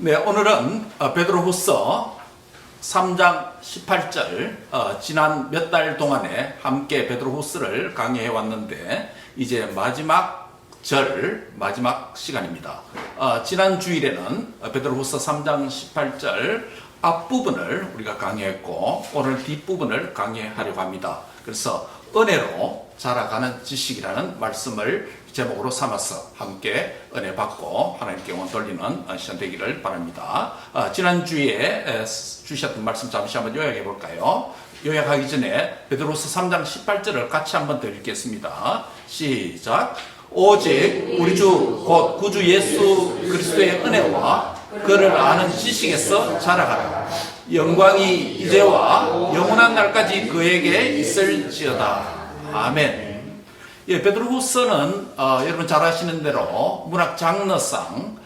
네, 오늘은 베드로후서 3장 18절 지난 몇 달 동안에 함께 베드로후서를 강의해 왔는데 이제 마지막 시간입니다. 지난 주일에는 베드로후서 3장 18절 앞부분을 우리가 강의했고 오늘 뒷부분을 강의하려고 합니다. 그래서 은혜로 자라가는 지식이라는 말씀을 제목으로 삼아서 함께 은혜 받고 하나님께 영광 돌리는 시간 되기를 바랍니다. 지난주에 주셨던 말씀 잠시 한번 요약해 볼까요? 요약하기 전에 베드로서 3장 18절을 같이 한번 더 읽겠습니다. 시작. 오직 우리 주 곧 구주 예수 그리스도의 은혜와 그를 아는 지식에서 자라가라. 영광이 이제와 영원한 날까지 그에게 있을지어다. 아멘. 예, 베드로후서는 여러분 잘 아시는 대로 문학 장르상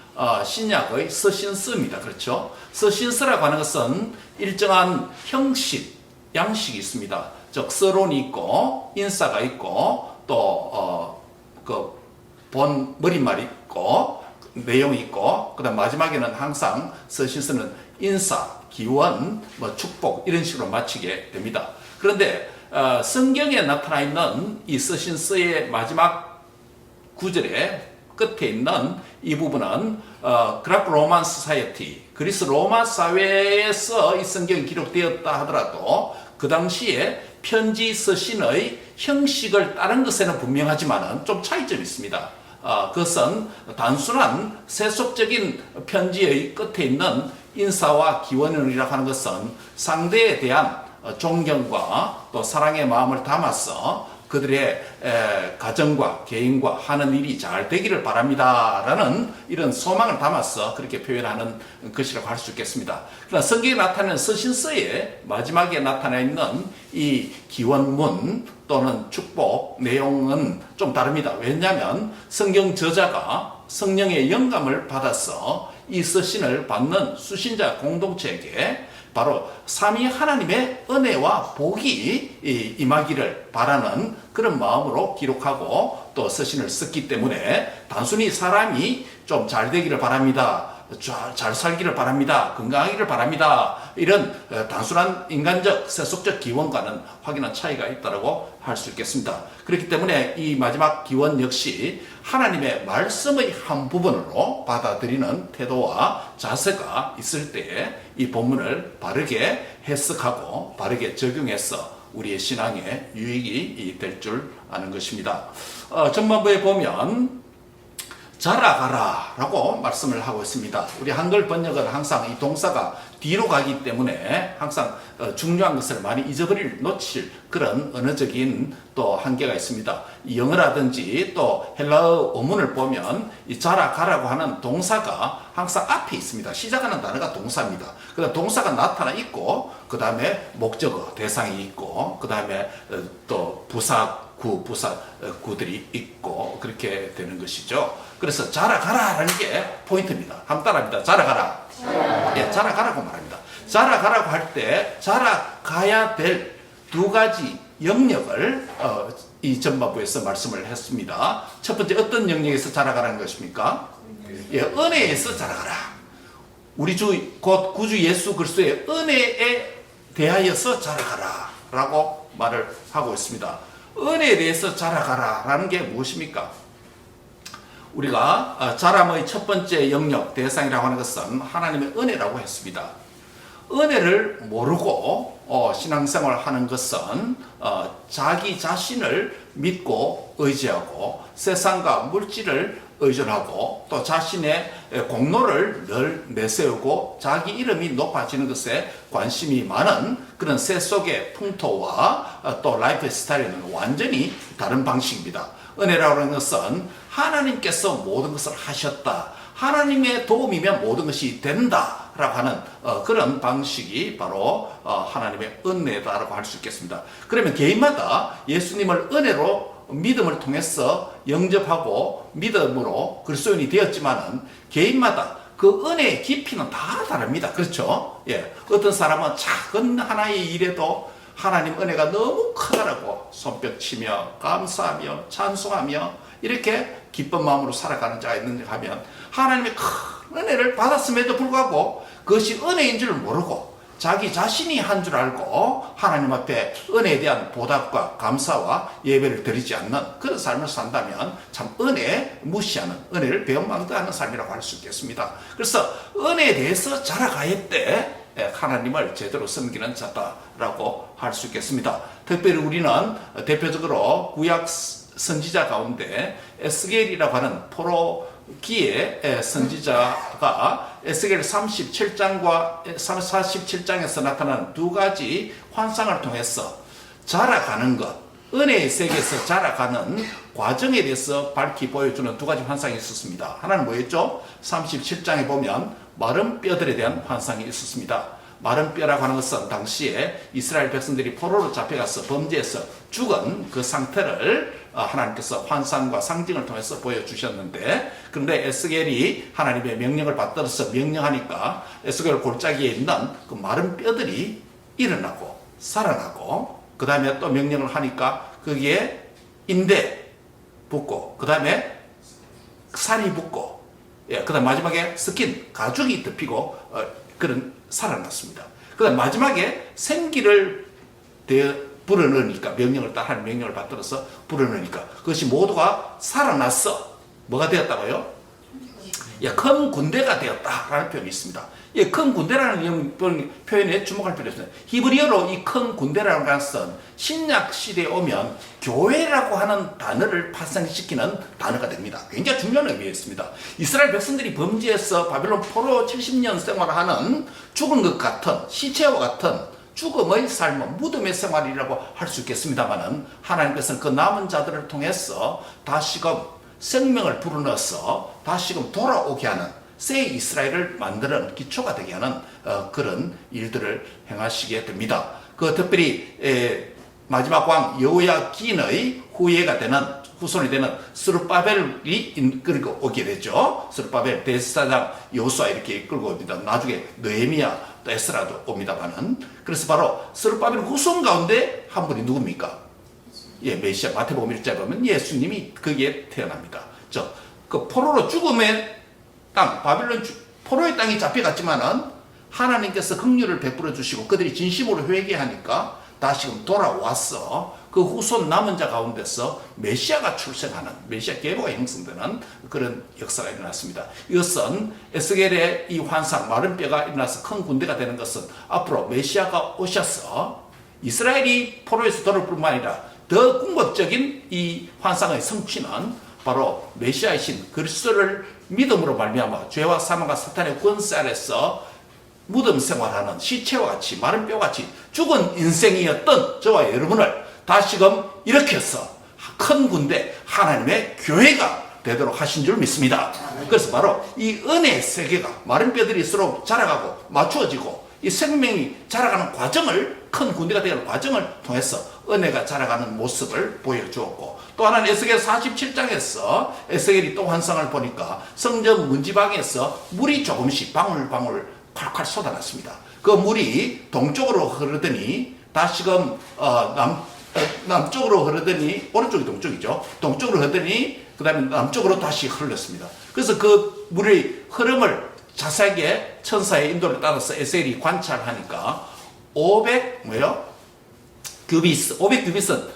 신약의 서신서입니다. 그렇죠? 서신서라고 하는 것은 일정한 형식, 양식이 있습니다. 즉 서론이 있고 인사가 있고 또 본 머릿말이 있고 내용이 있고 그다음 마지막에는 항상 서신서는 인사, 기원, 축복 이런 식으로 마치게 됩니다. 그런데 성경에 나타나 있는 이 서신서의 마지막 구절의 끝에 있는 이 부분은 그라크 로만 소사이어티, 그리스 로마 사회에서 이 성경이 기록되었다 하더라도 그 당시에 편지 서신의 형식을 따른 것에는 분명하지만 좀 차이점이 있습니다. 그것은 단순한 세속적인 편지의 끝에 있는 인사와 기원이라고 하는 것은 상대에 대한 존경과 또 사랑의 마음을 담아서 그들의 가정과 개인과 하는 일이 잘 되기를 바랍니다 라는 이런 소망을 담아서 그렇게 표현하는 것이라고 할 수 있겠습니다. 그러나 성경에 나타나는 서신서의 마지막에 나타나 있는 이 기원문 또는 축복 내용은 좀 다릅니다. 왜냐하면 성경 저자가 성령의 영감을 받아서 이 서신을 받는 수신자 공동체에게 바로 삼위 하나님의 은혜와 복이 임하기를 바라는 그런 마음으로 기록하고 또 서신을 썼기 때문에 단순히 사람이 좀 잘 되기를 바랍니다, 잘 살기를 바랍니다, 건강하기를 바랍니다 이런 단순한 인간적 세속적 기원과는 확연한 차이가 있다고 할 수 있겠습니다. 그렇기 때문에 이 마지막 기원 역시 하나님의 말씀의 한 부분으로 받아들이는 태도와 자세가 있을 때에 이 본문을 바르게 해석하고 바르게 적용해서 우리의 신앙에 유익이 될 줄 아는 것입니다. 전반부에 보면 자라가라 라고 말씀을 하고 있습니다. 우리 한글 번역은 항상 이 동사가 뒤로 가기 때문에 항상 중요한 것을 많이 놓칠 그런 언어적인 또 한계가 있습니다. 이 영어라든지 또 헬라어 어문을 보면 이 자라가라고 하는 동사가 항상 앞에 있습니다. 시작하는 단어가 동사입니다. 그 다음 동사가 나타나 있고 그 다음에 목적어 대상이 있고 그 다음에 또 부사구들이 있고 그렇게 되는 것이죠. 그래서 자라가라라는 게 포인트입니다. 한번 따라합니다. 자라가라. 예, 자라가라고 말합니다. 자라가라고 할 때 자라가야 될 두 가지 영역을 이 전반부에서 말씀을 했습니다. 첫 번째 어떤 영역에서 자라가라는 것입니까? 예, 은혜에서 자라가라. 우리 주 곧 구주 예수 그리스도의 은혜에 대하여서 자라가라 라고 말을 하고 있습니다. 은혜에 대해서 자라가라라는 게 무엇입니까? 우리가 자람의 첫 번째 영역 대상이라고 하는 것은 하나님의 은혜라고 했습니다. 은혜를 모르고 신앙생활을 하는 것은 자기 자신을 믿고 의지하고 세상과 물질을 의존하고 또 자신의 공로를 늘 내세우고 자기 이름이 높아지는 것에 관심이 많은 그런 세속의 풍토와 또 라이프 스타일에는 완전히 다른 방식입니다. 은혜라고 하는 것은 하나님께서 모든 것을 하셨다, 하나님의 도움이면 모든 것이 된다 라고 하는 그런 방식이 바로 하나님의 은혜다라고 할 수 있겠습니다. 그러면 개인마다 예수님을 은혜로 믿음을 통해서 영접하고 믿음으로 그리스도인이 되었지만은 개인마다 그 은혜의 깊이는 다 다릅니다. 그렇죠? 예. 어떤 사람은 작은 하나의 일에도 하나님 은혜가 너무 크다라고 손뼉치며 감사하며 찬송하며 이렇게 기쁜 마음으로 살아가는 자가 있는가 하면 하나님의 큰 은혜를 받았음에도 불구하고 그것이 은혜인 줄 모르고 자기 자신이 한 줄 알고 하나님 앞에 은혜에 대한 보답과 감사와 예배를 드리지 않는 그런 삶을 산다면 참 은혜 무시하는, 은혜를 배은망덕하는 삶이라고 할 수 있겠습니다. 그래서 은혜에 대해서 자라가야 때 하나님을 제대로 섬기는 자다라고 할 수 있겠습니다. 특별히 우리는 대표적으로 구약 선지자 가운데 에스겔이라고 하는 포로기의 선지자가 에스겔 37장과 47장에서 나타나는 두 가지 환상을 통해서 자라가는 것, 은혜의 세계에서 자라가는 과정에 대해서 밝히 보여주는 두 가지 환상이 있었습니다. 하나는 뭐였죠? 37장에 보면 마른 뼈들에 대한 환상이 있었습니다. 마른 뼈라고 하는 것은 당시에 이스라엘 백성들이 포로로 잡혀가서 범죄해서 죽은 그 상태를 하나님께서 환상과 상징을 통해서 보여주셨는데, 그런데 에스겔이 하나님의 명령을 받들어서 명령하니까 에스겔 골짜기에 있는 그 마른 뼈들이 일어나고 살아나고, 그 다음에 또 명령을 하니까 거기에 인대 붙고, 그 다음에 살이 붙고, 그 다음 마지막에 스킨, 가죽이 덮이고 그런 살아났습니다. 그 다음 마지막에 생기를 불어넣으니까, 명령을 따라 하는 명령을 받들어서 불어넣으니까 그것이 모두가 살아났어. 뭐가 되었다고요? 큰 군대가 되었다라는 표현이 있습니다. 큰 군대라는 표현에 주목할 필요가 있습니다. 히브리어로 이 큰 군대라는 것은 신약 시대에 오면 교회라고 하는 단어를 파생시키는 단어가 됩니다. 굉장히 중요한 의미가 있습니다. 이스라엘 백성들이 범죄해서 바벨론 포로 70년 생활하는 죽은 것 같은, 시체와 같은 죽음의 삶은 무덤의 생활이라고 할 수 있겠습니다만은, 하나님께서는 그 남은 자들을 통해서 다시금 생명을 불어넣어서 다시금 돌아오게 하는, 새 이스라엘을 만드는 기초가 되게 하는 그런 일들을 행하시게 됩니다. 그 특별히 마지막 왕 여호야긴의 후예가 되는, 후손이 되는 스룹바벨이 이끌고 오게 되죠. 스룹바벨, 대제사장 여호수아 이렇게 이끌고 옵니다. 나중에 느헤미야 또 에스라도 옵니다만은, 그래서 바로 스룹바벨 후손 가운데 한 분이 누굽니까? 메시아. 마태복음 1장에 보면 예수님이 거기에 태어납니다. 그 포로로 죽음의 땅, 바빌론 포로의 땅이 잡혀갔지만은 하나님께서 긍휼을 베풀어 주시고 그들이 진심으로 회개하니까 다시금 돌아와서 그 후손 남은 자 가운데서 메시아가 출생하는, 메시아 계보가 형성되는 그런 역사가 일어났습니다. 이것은 에스겔의 이 환상, 마른 뼈가 일어나서 큰 군대가 되는 것은 앞으로 메시아가 오셔서 이스라엘이 포로에서 돌아올 뿐만 아니라 더 궁극적인 이 환상의 성취는 바로 메시아이신 그리스도를 믿음으로 말미암아 죄와 사망과 사탄의 권세 아래서 무덤 생활하는 시체와 같이, 마른 뼈같이 죽은 인생이었던 저와 여러분을 다시금 일으켜서 큰 군대, 하나님의 교회가 되도록 하신 줄 믿습니다. 그래서 바로 이 은혜의 세계가, 마른 뼈들이 서로 자라가고 맞추어지고 이 생명이 자라가는 과정을, 큰 군대가 되는 과정을 통해서 은혜가 자라가는 모습을 보여주었고, 또 하나는 에스겔 47장에서 에스겔이 또 환상을 보니까 성전 문지방에서 물이 조금씩 방울방울 콸콸 쏟아났습니다. 그 물이 동쪽으로 흐르더니 다시금 남쪽으로 흐르더니, 오른쪽이 동쪽이죠. 동쪽으로 흐르더니 그 다음에 남쪽으로 다시 흘렀습니다. 그래서 그 물의 흐름을 자세하게 천사의 인도를 따라서 에스겔이 관찰하니까 500규빗은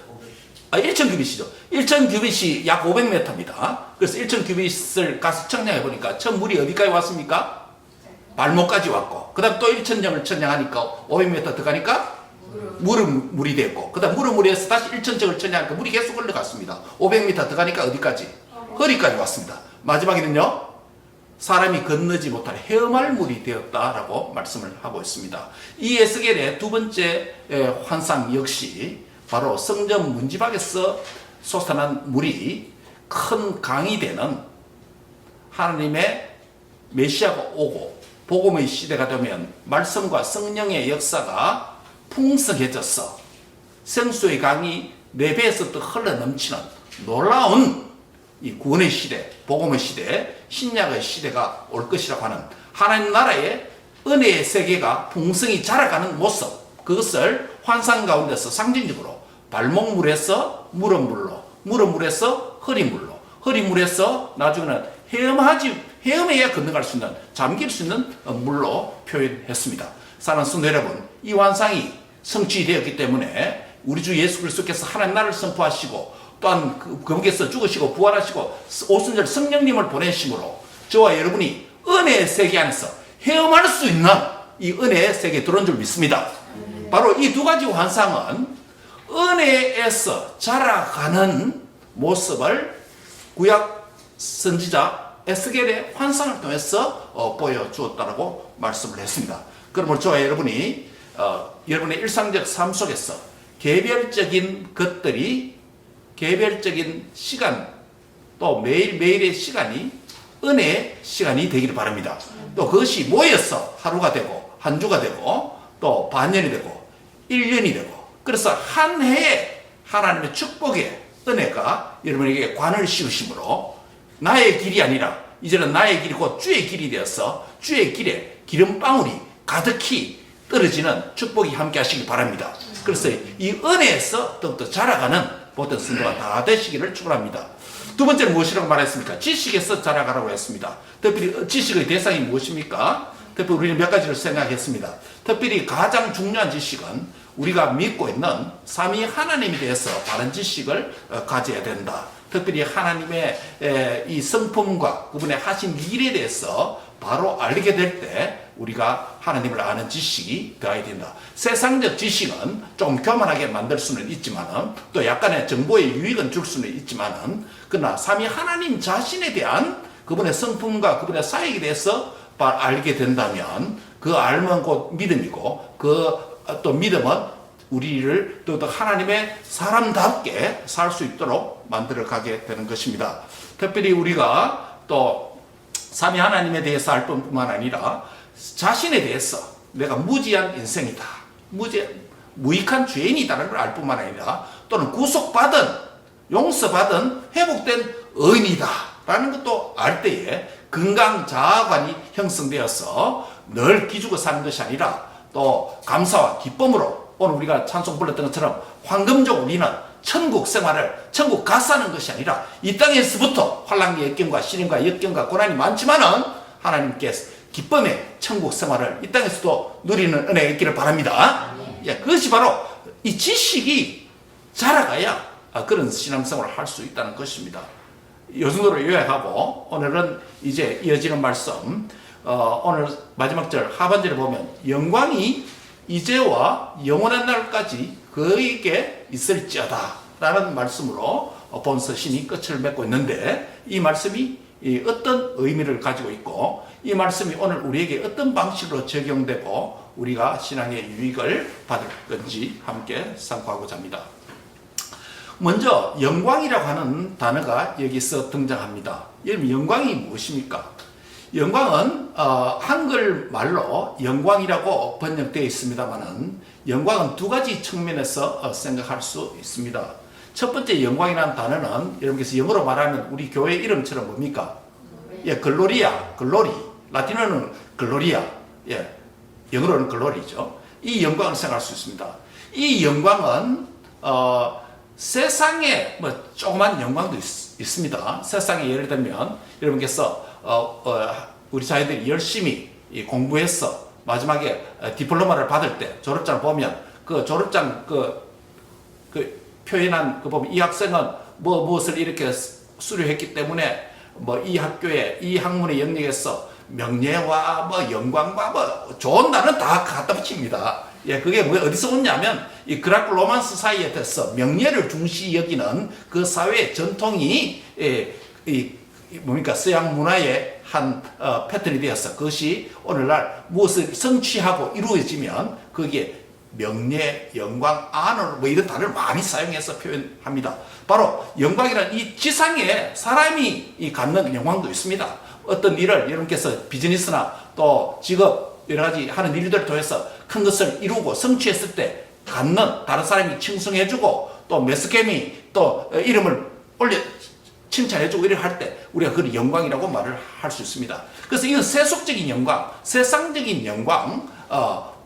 1000규빗이죠. 1000규빗이 약 500m입니다. 그래서 1000규빗을 가서 측량해 보니까 처음 물이 어디까지 왔습니까? 발목까지 왔고, 그 다음 또 1000정을 측량하니까 500m 더 가니까 물이 됐고, 그 다음 물에서 다시 1000정을 측량하니까 물이 계속 흘러갔습니다. 500m 더 가니까 어디까지? 허리까지 왔습니다. 마지막에는요, 사람이 건너지 못할 헤엄할 물이 되었다라고 말씀을 하고 있습니다. 이 에스겔의 두 번째 환상 역시 바로 성전 문지방에서 솟아난 물이 큰 강이 되는, 하나님의 메시아가 오고 복음의 시대가 되면 말씀과 성령의 역사가 풍성해져서 생수의 강이 네 배에서 또 흘러넘치는 놀라운 이 구원의 시대, 복음의 시대, 신약의 시대가 올 것이라고 하는 하나님 나라의 은혜의 세계가 풍성히 자라가는 모습, 그것을 환상 가운데서 상징적으로 발목물에서 무릎물로, 무릎물에서 허리물로, 허리물에서 나중에는 헤엄해야 건너갈 수 있는, 잠길 수 있는 물로 표현했습니다. 사랑하는 성도 여러분, 이 환상이 성취되었기 때문에 우리 주 예수 그리스도께서 하나님 나라를 선포하시고 또한 그분께서 죽으시고 부활하시고 오순절 성령님을 보내심으로 저와 여러분이 은혜의 세계 안에서 헤엄할 수 있는 이 은혜의 세계에 들어온 줄 믿습니다. 바로 이 두 가지 환상은 은혜에서 자라가는 모습을 구약 선지자 에스겔의 환상을 통해서 보여주었다고 말씀을 했습니다. 그러므로 저와 여러분이 여러분의 일상적 삶 속에서 개별적인 것들이, 개별적인 시간, 또 매일매일의 시간이 은혜의 시간이 되기를 바랍니다. 또 그것이 모여서 하루가 되고 한 주가 되고 또 반년이 되고 1년이 되고, 그래서 한 해에 하나님의 축복의 은혜가 여러분에게 관을 씌우심으로 나의 길이 아니라 이제는 나의 길이 곧 주의 길이 되어서 주의 길에 기름방울이 가득히 떨어지는 축복이 함께 하시기 바랍니다. 그래서 이 은혜에서 더욱더 자라가는 모든 성도가 다 되시기를 축원합니다. 두 번째는 무엇이라고 말했습니까? 지식에서 자라가라고 했습니다. 특별히 지식의 대상이 무엇입니까? 특별히 우리는 몇 가지를 생각했습니다. 특별히 가장 중요한 지식은 우리가 믿고 있는 삼위 하나님에 대해서 바른 지식을 가져야 된다. 특별히 하나님의 이 성품과 그분의 하신 일에 대해서 바로 알게 될 때 우리가 하나님을 아는 지식이 되어야 된다. 세상적 지식은 좀 교만하게 만들 수는 있지만 또 약간의 정보의 유익은 줄 수는 있지만, 그러나 삼위 하나님 자신에 대한 그분의 성품과 그분의 사역에 대해서 알게 된다면 그 알면 곧 믿음이고, 그 또 믿음은 우리를 또 하나님의 사람답게 살 수 있도록 만들어 가게 되는 것입니다. 특별히 우리가 또 삼위 하나님에 대해서 알 뿐만 아니라 자신에 대해서 내가 무지한 인생이다, 무익한 죄인이다라는 걸 알 뿐만 아니라 또는 구속받은, 용서받은, 회복된 의인이다 라는 것도 알 때에 건강 자아관이 형성되어서 늘 기죽어 사는 것이 아니라 또 감사와 기쁨으로 오늘 우리가 찬송 불렀던 것처럼 황금적 우리는 천국 생활을, 천국 가사는 것이 아니라 이 땅에서부터 환난과 역경과 시련과 역경과 고난이 많지만은 하나님께서 기쁨의 천국 생활을 이 땅에서도 누리는 은혜가 있기를 바랍니다. 예, 그것이 바로 이 지식이 자라가야 그런 신앙생활을 할 수 있다는 것입니다. 이 정도로 요약하고 오늘은 이제 이어지는 말씀, 오늘 마지막 절 하반절에 보면 영광이 이제와 영원한 날까지 그에게 있을지어다 라는 말씀으로 본 서신이 끝을 맺고 있는데, 이 말씀이 어떤 의미를 가지고 있고 이 말씀이 오늘 우리에게 어떤 방식으로 적용되고 우리가 신앙의 유익을 받을 건지 함께 상고하고자 합니다. 먼저 영광이라고 하는 단어가 여기서 등장합니다. 여러분, 영광이 무엇입니까? 영광은 한글말로 영광이라고 번역되어 있습니다만 영광은 두 가지 측면에서 생각할 수 있습니다. 첫 번째 영광이라는 단어는 여러분께서 영어로 말하면 우리 교회 이름처럼 뭡니까? 예, 글로리아, 글로리. 라틴어는 글로리아. 예, 영어로는 글로리죠. 이 영광을 생각할 수 있습니다. 이 영광은 세상에 뭐 조그만 영광도 있습니다. 세상에 예를 들면 여러분께서 우리 자녀들이 열심히 공부해서 마지막에 디플로마를 받을 때 졸업장을 보면 그 졸업장 그 표현한 그 보면 이 학생은 무엇을 이렇게 수료했기 때문에 뭐 이 학교에 이 학문의 영역에서 명예와 뭐 영광과 뭐 좋은 단어는 다 갖다 붙입니다. 예, 그게 뭐 어디서 오냐면 이 그라크 로만스 사이에서 명예를 중시 여기는 그 사회의 전통이 뭡니까 서양 문화의 한 패턴이 되어서 그것이 오늘날 무엇을 성취하고 이루어지면 거기에 명예, 영광, 안을 뭐 이런 단어를 많이 사용해서 표현합니다. 바로 영광이라는 이 지상에 사람이 갖는 영광도 있습니다. 어떤 일을 여러분께서 비즈니스나 또 직업 여러 가지 하는 일들을 통해서 큰 것을 이루고 성취했을 때 갖는 다른 사람이 칭송해주고 또 매스캠이 또 이름을 올려 칭찬해주고 이렇게 할 때 우리가 그걸 영광이라고 말을 할 수 있습니다. 그래서 이건 세속적인 영광, 세상적인 영광,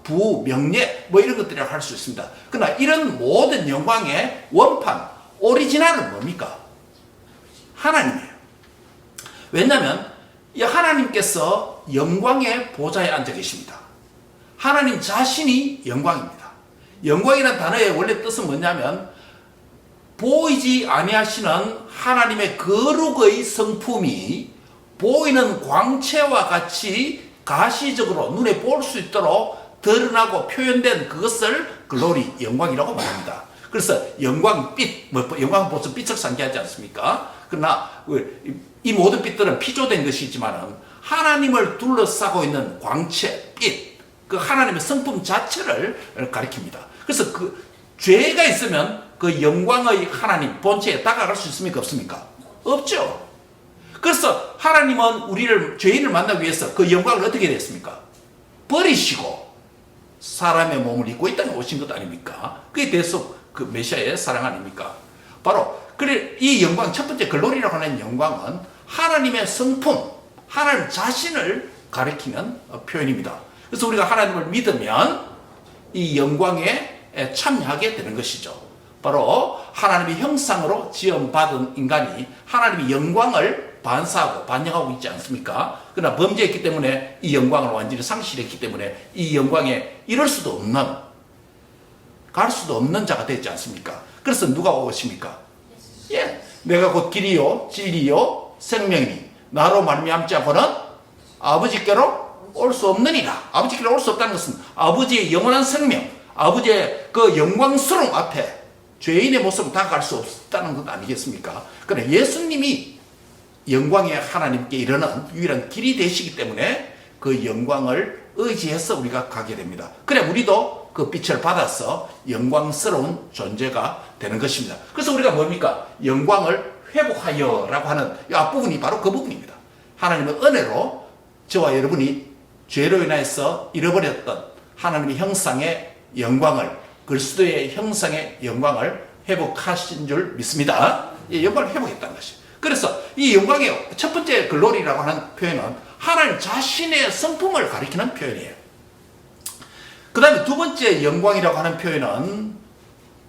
부, 명예 뭐 이런 것들이라고 할 수 있습니다. 그러나 이런 모든 영광의 원판, 오리지널은 뭡니까? 하나님이에요. 왜냐하면 이 하나님께서 영광의 보좌에 앉아 계십니다. 하나님 자신이 영광입니다. 영광이라는 단어의 원래 뜻은 뭐냐면 보이지 아니하시는 하나님의 거룩의 성품이 보이는 광채와 같이 가시적으로 눈에 볼 수 있도록 드러나고 표현된 그것을 글로리, 영광이라고 말합니다. 그래서 영광빛, 영광은 보통 빛을 상기하지 않습니까? 그러나 이 모든 빛들은 피조된 것이지만 하나님을 둘러싸고 있는 광채, 빛, 그 하나님의 성품 자체를 가리킵니다. 그래서 그 죄가 있으면 그 영광의 하나님 본체에 다가갈 수 있습니까? 없습니까? 없죠. 그래서 하나님은 우리를 죄인을 만나기 위해서 그 영광을 어떻게 됐습니까? 버리시고 사람의 몸을 입고 이 땅에 오신 것 아닙니까? 그게 대속 그 메시아의 사랑 아닙니까? 바로 그래 이 영광 첫 번째 글로리라고 하는 영광은 하나님의 성품, 하나님 자신을 가리키는 표현입니다. 그래서 우리가 하나님을 믿으면 이 영광에 참여하게 되는 것이죠. 바로 하나님의 형상으로 지음받은 인간이 하나님의 영광을 반사하고 반영하고 있지 않습니까? 그러나 범죄했기 때문에 이 영광을 완전히 상실했기 때문에 이 영광에 이럴 수도 없는, 갈 수도 없는 자가 되지 않습니까? 그래서 누가 오십니까? 예, 내가 곧 길이요 진리요 생명이니 나로 말미암지 않고는 아버지께로 올 수 없느니라. 아버지께로 올 수 없다는 것은 아버지의 영원한 생명, 아버지의 그 영광스러움 앞에 죄인의 모습으로 다가갈 수 없다는 것 아니겠습니까? 그러나 예수님이 영광의 하나님께 이르는 유일한 길이 되시기 때문에 그 영광을 의지해서 우리가 가게 됩니다. 그래 우리도 그 빛을 받아서 영광스러운 존재가 되는 것입니다. 그래서 우리가 뭡니까? 영광을 회복하여 라고 하는 이 앞부분이 바로 그 부분입니다. 하나님의 은혜로 저와 여러분이 죄로 인해서 잃어버렸던 하나님의 형상의 영광을, 그리스도의 형상의 영광을 회복하신 줄 믿습니다. 이 영광을 회복했다는 것이에요. 그래서 이 영광의 첫 번째 글로리라고 하는 표현은 하나님 자신의 성품을 가리키는 표현이에요. 그 다음에 두 번째 영광이라고 하는 표현은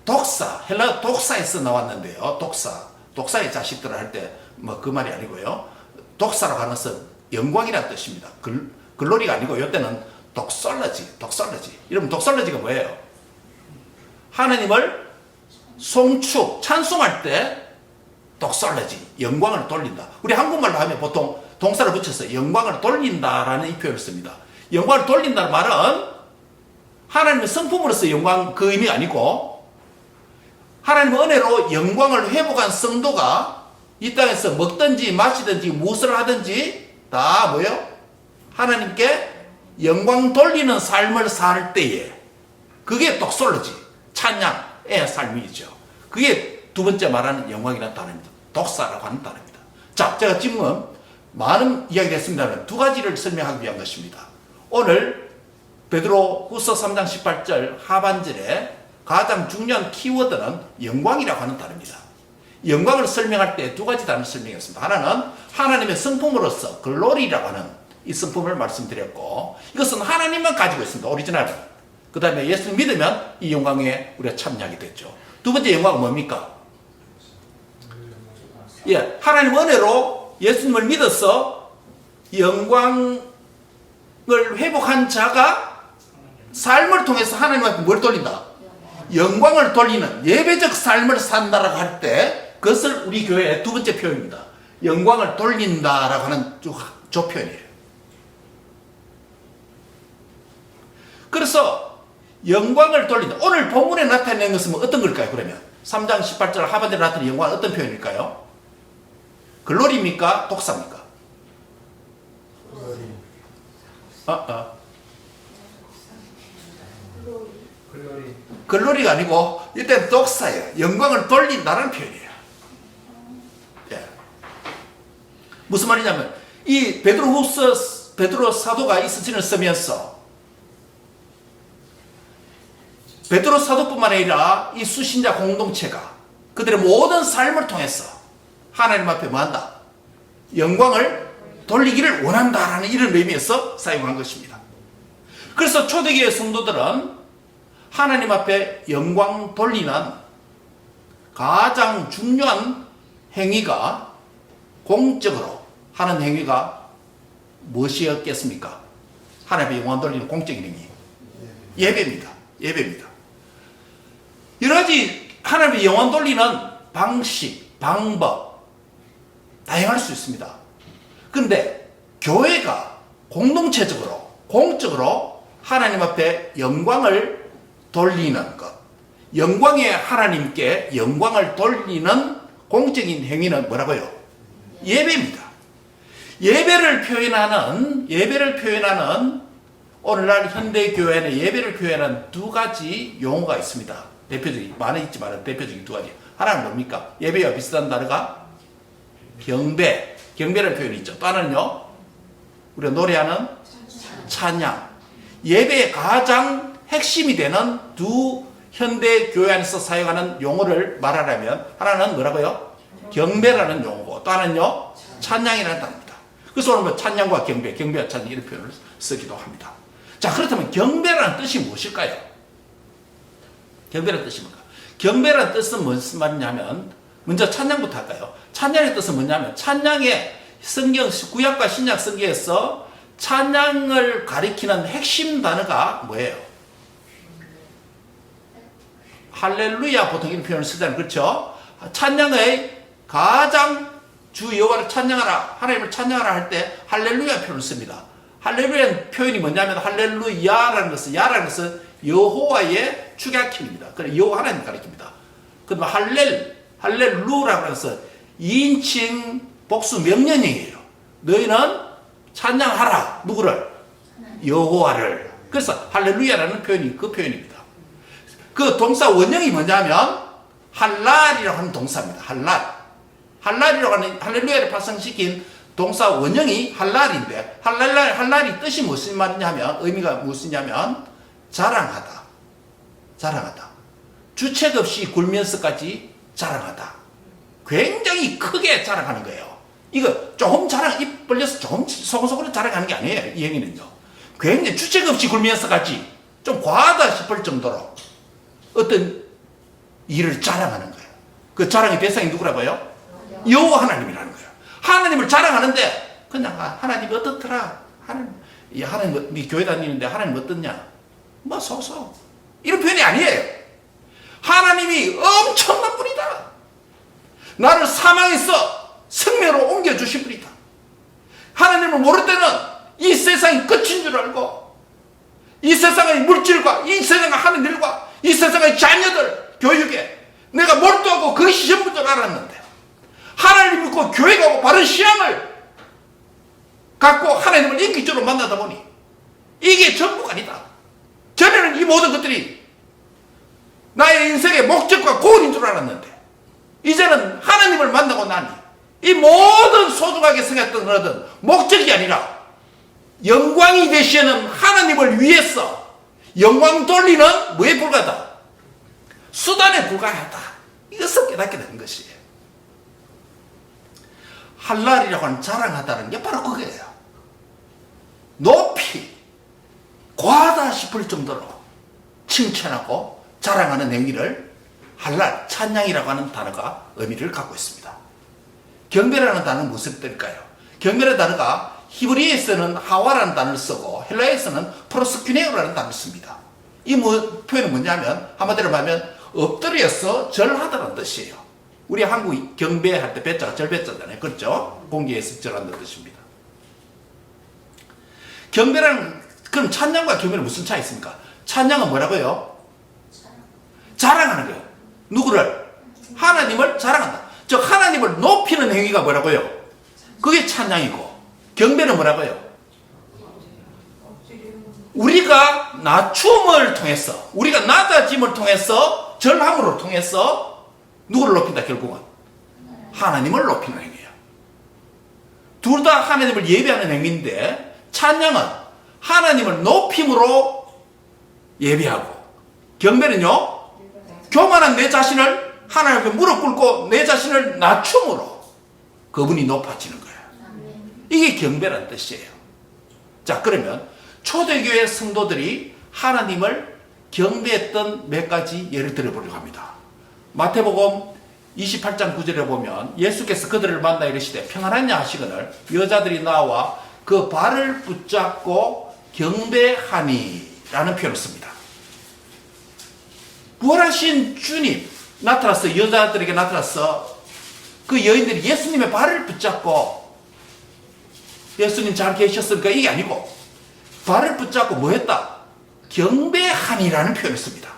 독사, 헬라 독사에서 나왔는데요. 독사의 자식들을 할 때 뭐 그 말이 아니고요. 독사라고 하는 것은 영광이라는 뜻입니다. 글로리가 아니고 이때는 독설러지. 이러면 독설러지가 뭐예요? 하나님을 송축, 찬송할 때 독설러지, 영광을 돌린다. 우리 한국말로 하면 보통 동사를 붙여서 영광을 돌린다라는 이 표현을 씁니다. 영광을 돌린다는 말은 하나님의 성품으로서 영광 그 의미가 아니고 하나님의 은혜로 영광을 회복한 성도가 이 땅에서 먹든지 마시든지 무엇을 하든지 다 뭐요? 하나님께 영광 돌리는 삶을 살 때에 그게 독설러지, 찬양의 삶이죠. 그게 두 번째 말하는 영광이라는 단어입니다. 독사라고 하는 단어입니다. 자, 제가 지금 많은 이야기를 했습니다만 두 가지를 설명하기 위한 것입니다. 오늘 베드로 후서 3장 18절 하반절에 가장 중요한 키워드는 영광이라고 하는 단어입니다. 영광을 설명할 때 두 가지 단어를 설명했습니다. 하나는 하나님의 성품으로서 글로리라고 하는 이 성품을 말씀드렸고 이것은 하나님만 가지고 있습니다. 오리지널은. 그 다음에 예수를 믿으면 이 영광에 우리가 참여하게 됐죠. 두 번째 영광은 뭡니까? 예, 하나님 은혜로 예수님을 믿어서 영광을 회복한 자가 삶을 통해서 하나님 앞에 뭘 돌린다? 영광을 돌리는 예배적 삶을 산다라고 할 때 그것을 우리 교회의 두 번째 표현입니다. 영광을 돌린다라고 하는 조표현이에요. 그래서 영광을 돌린다. 오늘 본문에 나타낸 것은 어떤 걸까요? 그러면 3장 18절 하반절에 나타낸 영광은 어떤 표현일까요? 글로리입니까? 독사입니까? 글로리가 아니고 이때 독사예요. 영광을 돌린다는 표현이에요. 예. 무슨 말이냐면 이 베드로 사도가 이 서신을 쓰면서 베드로 사도뿐만 아니라 이 수신자 공동체가 그들의 모든 삶을 통해서 하나님 앞에 뭐한다? 영광을 돌리기를 원한다라는 이런 의미에서 사용한 것입니다. 그래서 초대교회 성도들은 하나님 앞에 영광 돌리는 가장 중요한 행위가 공적으로 하는 행위가 무엇이었겠습니까? 하나님의 영광 돌리는 공적인 행위. 예배입니다. 예배입니다. 여러 가지 하나님의 영광 돌리는 방식, 방법 다양할 수 있습니다. 그런데 교회가 공동체적으로, 공적으로 하나님 앞에 영광을 돌리는 것, 영광의 하나님께 영광을 돌리는 공적인 행위는 뭐라고요? 예배입니다. 예배를 표현하는 오늘날 현대교회는 예배를 표현하는 두 가지 용어가 있습니다. 대표적인, 많이 있지만 대표적인 두 가지. 하나는 뭡니까? 예배와 비슷한 단어가 경배, 경배를 표현했죠. 또 하나는요, 우리가 노래하는 찬양. 예배의 가장 핵심이 되는 두 현대 교회 안에서 사용하는 용어를 말하려면 하나는 뭐라고요? 경배라는 용어고 또 하나는요, 찬양이라는 단어입니다. 그래서 오늘 뭐 찬양과 경배, 경배와 찬양 이런 표현을 쓰기도 합니다. 자, 그렇다면 경배라는 뜻이 무엇일까요? 경배라는 뜻이 뭔가? 경배라는 뜻은 무슨 말이냐면, 먼저 찬양부터 할까요? 찬양의 뜻은 뭐냐면, 찬양의 성경, 구약과 신약 성경에서 찬양을 가리키는 핵심 단어가 뭐예요? 할렐루야, 보통 이런 표현을 쓰잖아요. 그렇죠? 찬양의 가장 주 여호와를 찬양하라, 하나님을 찬양하라 할 때 할렐루야 표현을 씁니다. 할렐루야는 표현이 뭐냐면, 할렐루야라는 것은 여호와의 축약힘입니다. 그래, 여호와 하나님을 가리킵니다. 그러면 할렐루라고 해서 2인칭 복수 명령형이에요. 너희는 찬양하라. 누구를? 여호와를. 그래서 할렐루야라는 표현이 그 표현입니다. 그 동사 원형이 뭐냐면 할랄이라고 하는 동사입니다. 할랄이라고 하는, 할렐루야를 발생시킨 동사 원형이 할랄인데, 할랄이 뜻이 무슨 말이냐면, 의미가 무엇이냐면 자랑하다. 주책 없이 굴면서까지 자랑하다. 굉장히 크게 자랑하는 거예요. 이거 조금 입 벌려서 조금 소곤소곤 자랑하는 게 아니에요. 이 행위는요. 굉장히 주책 없이 굴면서까지 좀 과하다 싶을 정도로 어떤 일을 자랑하는 거예요. 그 자랑의 대상이 누구라고요? 여호와 하나님이라는 거예요. 하나님을 자랑하는데 그냥 하나님 어떻더라? 하나님 네 교회 다니는데 하나님 어떻냐? 뭐 소소 이런 표현이 아니에요. 하나님이 엄청난 분이다. 나를 사망에서 생명으로 옮겨주신 분이다. 하나님을 모를 때는 이 세상이 끝인 줄 알고, 이 세상의 물질과 이 세상의 하는 일과 이 세상의 자녀들 교육에 내가 몰두하고 그것이 전부 줄 알았는데, 하나님 믿고 교회 가고 바른 신앙을 갖고 하나님을 인격적으로 만나다 보니 이게 전부가 아니다. 전에는 이 모든 것들이 나의 인생의 목적과 고울인 줄 알았는데, 이제는 하나님을 만나고 나니 이 모든 소중하게 생각했던 것은 목적이 아니라 영광이 되시는 하나님을 위해서 영광 돌리는 뭐에 불과하다? 수단에 불과하다. 이것을 깨닫게 되는 것이에요. 할랄이라고 하는 자랑하다는 게 바로 그거예요. 높이 과하다 싶을 정도로 칭찬하고 자랑하는 행위를 할랄, 찬양이라고 하는 단어가 의미를 갖고 있습니다. 경배라는 단어는 무슨 뜻일까요? 경배라는 단어가 히브리어에서는 하와라는 단어를 쓰고 헬라어에서는 프로스큐네오라는 단어를 씁니다. 이 표현은 뭐냐면 한마디로 말하면 엎드려서 절하다는 뜻이에요. 우리 한국 경배할 때 배자가 절배자잖아요. 그렇죠? 공기에서 절한다는 뜻입니다. 경배라는, 그럼 찬양과 경배는 무슨 차이 있습니까? 찬양은 뭐라고요? 자랑하는 거예요. 누구를? 하나님을 자랑한다. 즉 하나님을 높이는 행위가 뭐라고요? 그게 찬양이고, 경배는 뭐라고요? 우리가 낮춤을 통해서, 우리가 낮아짐을 통해서, 절함으로 통해서 누구를 높인다? 결국은 하나님을 높이는 행위예요. 둘 다 하나님을 예배하는 행위인데, 찬양은 하나님을 높임으로 예배하고, 경배는요, 교만한 내 자신을 하나님 앞에 무릎 꿇고 내 자신을 낮춤으로 그분이 높아지는 거예요. 이게 경배라는 뜻이에요. 자, 그러면 초대교회 성도들이 하나님을 경배했던 몇 가지 예를 들어보려고 합니다. 마태복음 28장 9절에 보면 예수께서 그들을 만나 이르시되 평안하냐 하시거늘 여자들이 나와 그 발을 붙잡고 경배하니 라는 표현을 씁니다. 부활하신 주님 나타났어. 여자들에게 나타났어. 그 여인들이 예수님의 발을 붙잡고 예수님 잘 계셨으니까 이게 아니고 발을 붙잡고 뭐 했다? 경배하니라는 표현을 씁니다.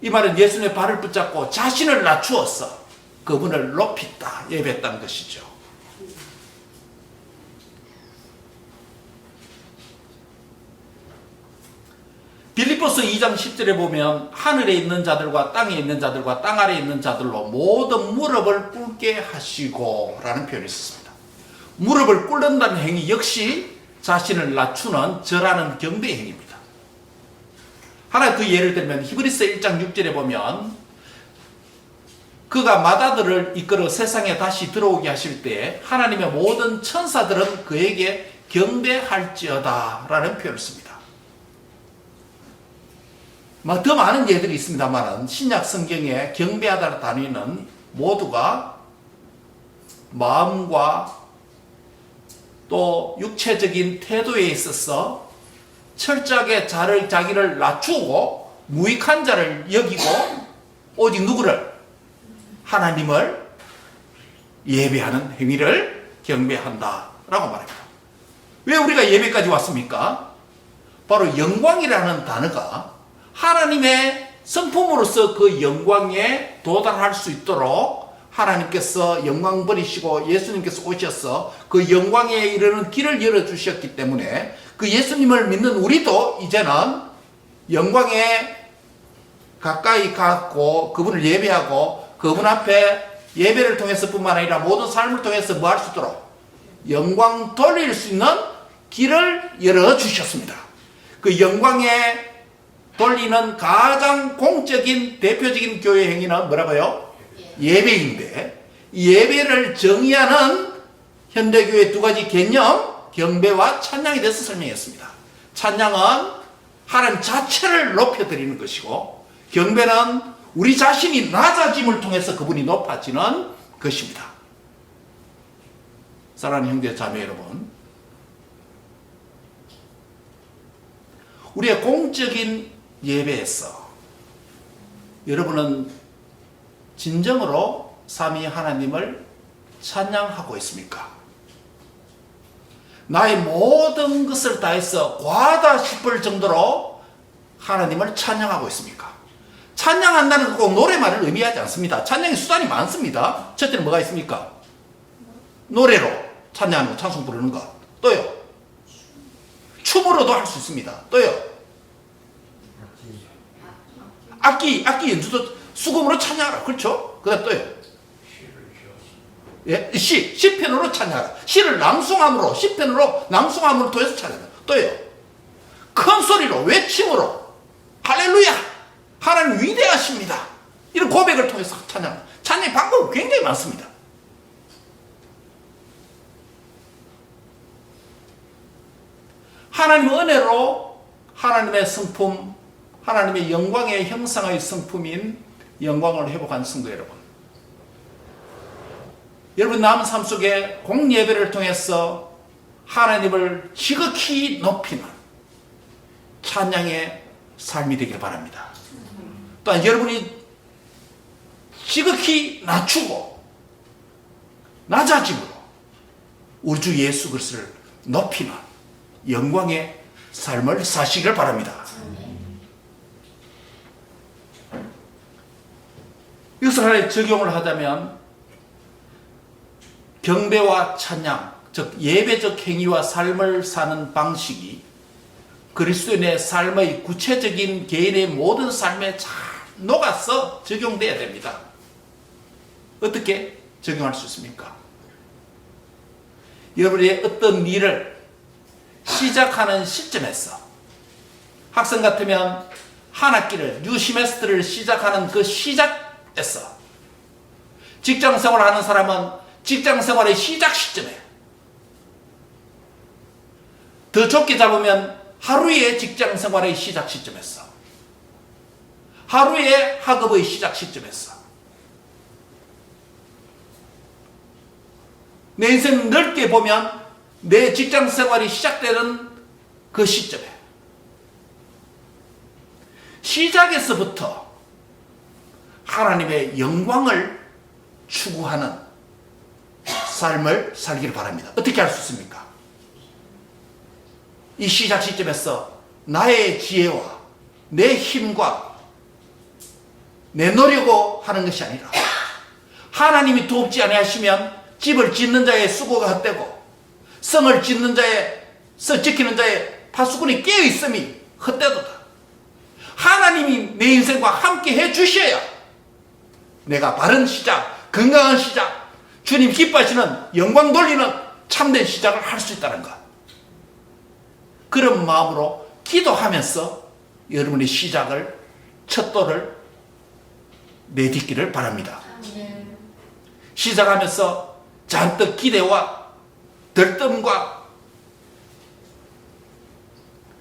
이 말은 예수님의 발을 붙잡고 자신을 낮추었어. 그분을 높였다, 예배했다는 것이죠. 빌립보서 2장 10절에 보면 하늘에 있는 자들과 땅에 있는 자들과 땅 아래에 있는 자들로 모든 무릎을 꿇게 하시고 라는 표현을 썼습니다. 무릎을 꿇는다는 행위 역시 자신을 낮추는 절하는 경배 행위입니다. 하나 그 예를 들면 히브리서 1장 6절에 보면 그가 마다들을 이끌어 세상에 다시 들어오게 하실 때 하나님의 모든 천사들은 그에게 경배할지어다 라는 표현을 씁니다. 더 많은 예들이 있습니다만 신약 성경에 경배하다는 단위는 모두가 마음과 또 육체적인 태도에 있어서 철저하게 자기를 낮추고 무익한 자를 여기고 오직 누구를? 하나님을 예배하는 행위를 경배한다 라고 말합니다. 왜 우리가 예배까지 왔습니까? 바로 영광이라는 단어가 하나님의 성품으로서 그 영광에 도달할 수 있도록 하나님께서 영광 버리시고 예수님께서 오셔서 그 영광에 이르는 길을 열어주셨기 때문에 그 예수님을 믿는 우리도 이제는 영광에 가까이 갔고 그분을 예배하고 그분 앞에 예배를 통해서 뿐만 아니라 모든 삶을 통해서 뭐 할 수 있도록 영광 돌릴 수 있는 길을 열어주셨습니다. 그 영광에 돌리는 가장 공적인 대표적인 교회 행위는 뭐라고요? 예배인데 이 예배를 정의하는 현대교회 두 가지 개념 경배와 찬양에 대해서 설명했습니다. 찬양은 하나님 자체를 높여드리는 것이고 경배는 우리 자신이 낮아짐을 통해서 그분이 높아지는 것입니다. 사랑하는 형제 자매 여러분, 우리의 공적인 예배에서 여러분은 진정으로 삼위 하나님을 찬양하고 있습니까? 나의 모든 것을 다해서 과하다 싶을 정도로 하나님을 찬양하고 있습니까? 찬양한다는 건 꼭 노래만을 의미하지 않습니다. 찬양의 수단이 많습니다. 첫째는 뭐가 있습니까? 노래로 찬양하는 거, 찬송 부르는 것. 또요? 춤으로도 할 수 있습니다. 또요? 악기 연주도 수금으로 찬양하라. 그렇죠? 그 다음 또요? 예? 시편으로 찬양하라. 시를 낭송함으로, 시편으로 낭송함으로 통해서 찬양하라. 또요? 큰 소리로, 외침으로, 할렐루야! 하나님 위대하십니다. 이런 고백을 통해서 찬양하라. 찬양의 방법이 굉장히 많습니다. 하나님의 은혜로 하나님의 성품, 하나님의 영광의 형상의 성품인 영광을 회복한 성도 여러분, 여러분 남은 삶 속에 공예배를 통해서 하나님을 지극히 높이는 찬양의 삶이 되길 바랍니다. 또한 여러분이 지극히 낮추고 낮아짐으로 우리 주 예수 그리스도를 높이는 영광의 삶을 사시길 바랍니다. 이것을 하나의 적용을 하자면 경배와 찬양, 즉 예배적 행위와 삶을 사는 방식이 그리스도인의 삶의 구체적인 개인의 모든 삶에 잘 녹아서 적용돼야 됩니다. 어떻게 적용할 수 있습니까? 여러분의 어떤 일을 시작하는 시점에서 학생 같으면 한 학기를 뉴 시메스터를 시작하는 그 시작에서 직장생활을 하는 사람은 직장생활의 시작 시점에 더 좁게 잡으면 하루의 직장생활의 시작 시점에서 하루의 학업의 시작 시점에서 내 인생 넓게 보면 내 직장 생활이 시작되는 그 시점에 시작에서부터 하나님의 영광을 추구하는 삶을 살기를 바랍니다. 어떻게 할 수 있습니까? 이 시작 시점에서 나의 지혜와 내 힘과 내 노력으로 하는 것이 아니라 하나님이 돕지 아니하시면 집을 짓는 자의 수고가 헛되고 성을 짓는 자의 지키는 자의 파수꾼이 깨어있음이 헛되도다. 하나님이 내 인생과 함께 해주셔야 내가 바른 시작, 건강한 시작, 주님 기뻐하시는 영광 돌리는 참된 시작을 할 수 있다는 것. 그런 마음으로 기도하면서 여러분의 시작을, 첫 돌을 내딛기를 바랍니다. 시작하면서 잔뜩 기대와 들뜸과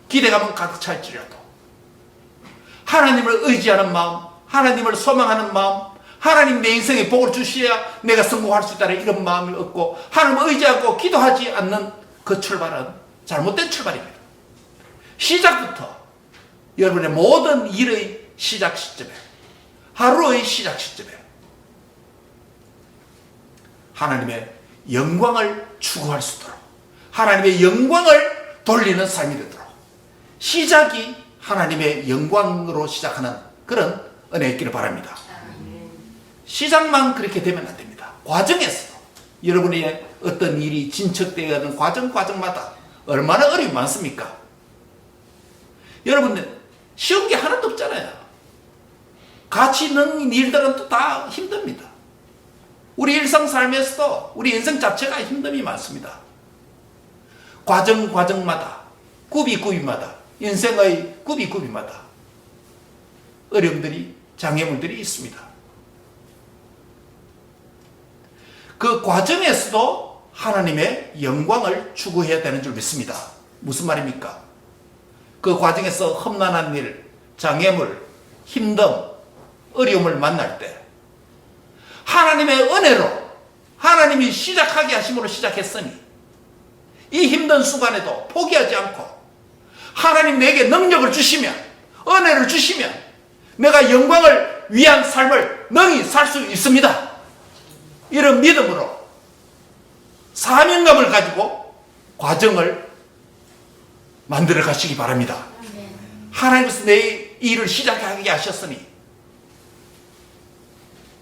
기대감은 가득 찰지라도 하나님을 의지하는 마음, 하나님을 소망하는 마음, 하나님 내 인생에 복을 주셔야 내가 성공할 수 있다는 이런 마음을 얻고 하나님을 의지하고 기도하지 않는 그 출발은 잘못된 출발입니다. 시작부터 여러분의 모든 일의 시작 시점에, 하루의 시작 시점에 하나님의 영광을 추구할 수 있도록, 하나님의 영광을 돌리는 삶이 되도록, 시작이 하나님의 영광으로 시작하는 그런 은혜 있기를 바랍니다. 시작만 그렇게 되면 안 됩니다. 과정에서도 여러분의 어떤 일이 진척되어야 하는 과정마다 얼마나 어려움이 많습니까? 여러분, 쉬운 게 하나도 없잖아요. 같이 있는 일들은 또 다 힘듭니다. 우리 일상 삶에서도 우리 인생 자체가 힘듦이 많습니다. 과정마다, 구비마다, 인생의 구비마다 어려움들이, 장애물들이 있습니다. 그 과정에서도 하나님의 영광을 추구해야 되는 줄 믿습니다. 무슨 말입니까? 그 과정에서 험난한 일, 장애물, 힘듦, 어려움을 만날 때 하나님의 은혜로 하나님이 시작하게 하심으로 시작했으니 이 힘든 순간에도 포기하지 않고 하나님 내게 능력을 주시면, 은혜를 주시면 내가 영광을 위한 삶을 능히 살 수 있습니다. 이런 믿음으로 사명감을 가지고 과정을 만들어 가시기 바랍니다. 하나님께서 내 일을 시작하게 하셨으니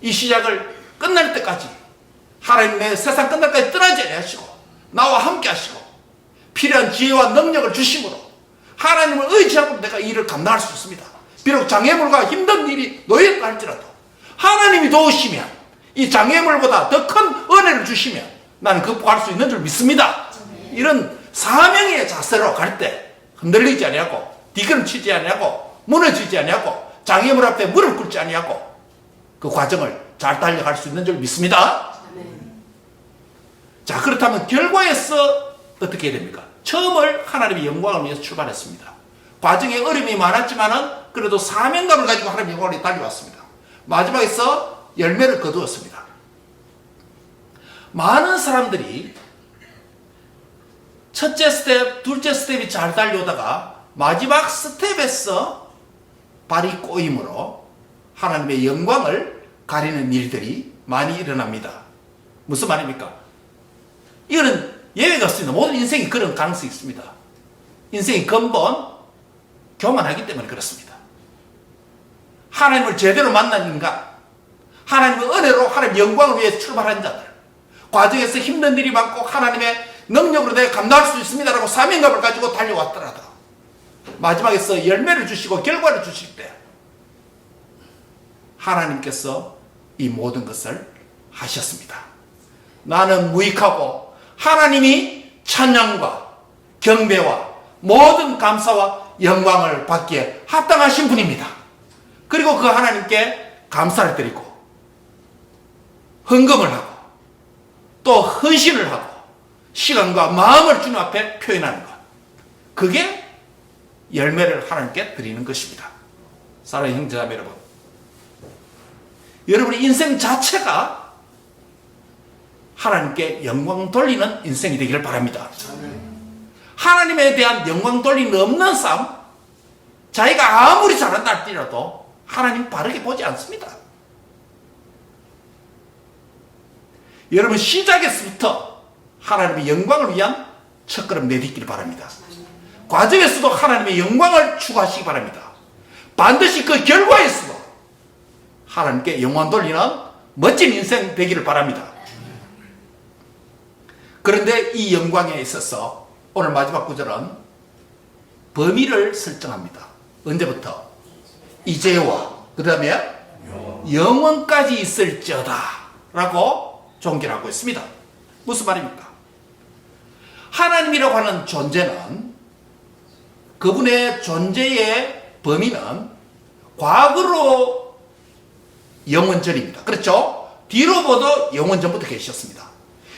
이 시작을 끝날 때까지 하나님 내 세상 끝날 때까지 떠나지 않으시고 나와 함께 하시고 필요한 지혜와 능력을 주심으로 하나님을 의지하고 내가 이 일을 감당할 수 있습니다. 비록 장애물과 힘든 일이 놓였다 할지라도 하나님이 도우시면 이 장애물보다 더 큰 은혜를 주시면 나는 극복할 수 있는 줄 믿습니다. 이런 사명의 자세로 갈 때 흔들리지 아니하고 뒤걸음치지 아니하고 무너지지 아니하고 장애물 앞에 무릎 꿇지 아니하고 그 과정을 잘 달려갈 수 있는 줄 믿습니다. 자, 그렇다면 결과에서 어떻게 해야 됩니까? 처음을 하나님의 영광을 위해서 출발했습니다. 과정에 어려움이 많았지만은 그래도 사명감을 가지고 하나님의 영광을 달려왔습니다. 마지막에서 열매를 거두었습니다. 많은 사람들이 첫째 스텝, 둘째 스텝이 잘 달려오다가 마지막 스텝에서 발이 꼬임으로 하나님의 영광을 가리는 일들이 많이 일어납니다. 무슨 말입니까? 이거는 예외가 없습니다. 모든 인생이 그런 가능성이 있습니다. 인생의 근본 교만하기 때문에 그렇습니다. 하나님을 제대로 만난 인간, 하나님의 은혜로 하나님의 영광을 위해 출발한 자들, 과정에서 힘든 일이 많고 하나님의 능력으로 내가 감당할 수 있습니다라고 사명감을 가지고 달려왔더라도 마지막에서 열매를 주시고 결과를 주실 때 하나님께서 이 모든 것을 하셨습니다. 나는 무익하고 하나님이 찬양과 경배와 모든 감사와 영광을 받기에 합당하신 분입니다. 그리고 그 하나님께 감사를 드리고 헌금을 하고 또 헌신을 하고 시간과 마음을 주님 앞에 표현하는 것, 그게 열매를 하나님께 드리는 것입니다. 사랑하는 형제자매 여러분, 여러분의 인생 자체가 하나님께 영광 돌리는 인생이 되기를 바랍니다. 하나님에 대한 영광 돌리는 없는 삶, 자기가 아무리 잘한다 할지라도 하나님 바르게 보지 않습니다. 여러분 시작에서부터 하나님의 영광을 위한 첫걸음 내딛기를 바랍니다. 과정에서도 하나님의 영광을 추구하시기 바랍니다. 반드시 그 결과에서도 하나님께 영광 돌리는 멋진 인생 되기를 바랍니다. 그런데 이 영광에 있어서 오늘 마지막 구절은 범위를 설정합니다. 언제부터? 이제와 그 다음에 영원까지 있을지어다 라고 종결하고 있습니다. 무슨 말입니까? 하나님이라고 하는 존재는 그분의 존재의 범위는 과거로 영원전입니다. 그렇죠? 뒤로 봐도 영원전부터 계셨습니다.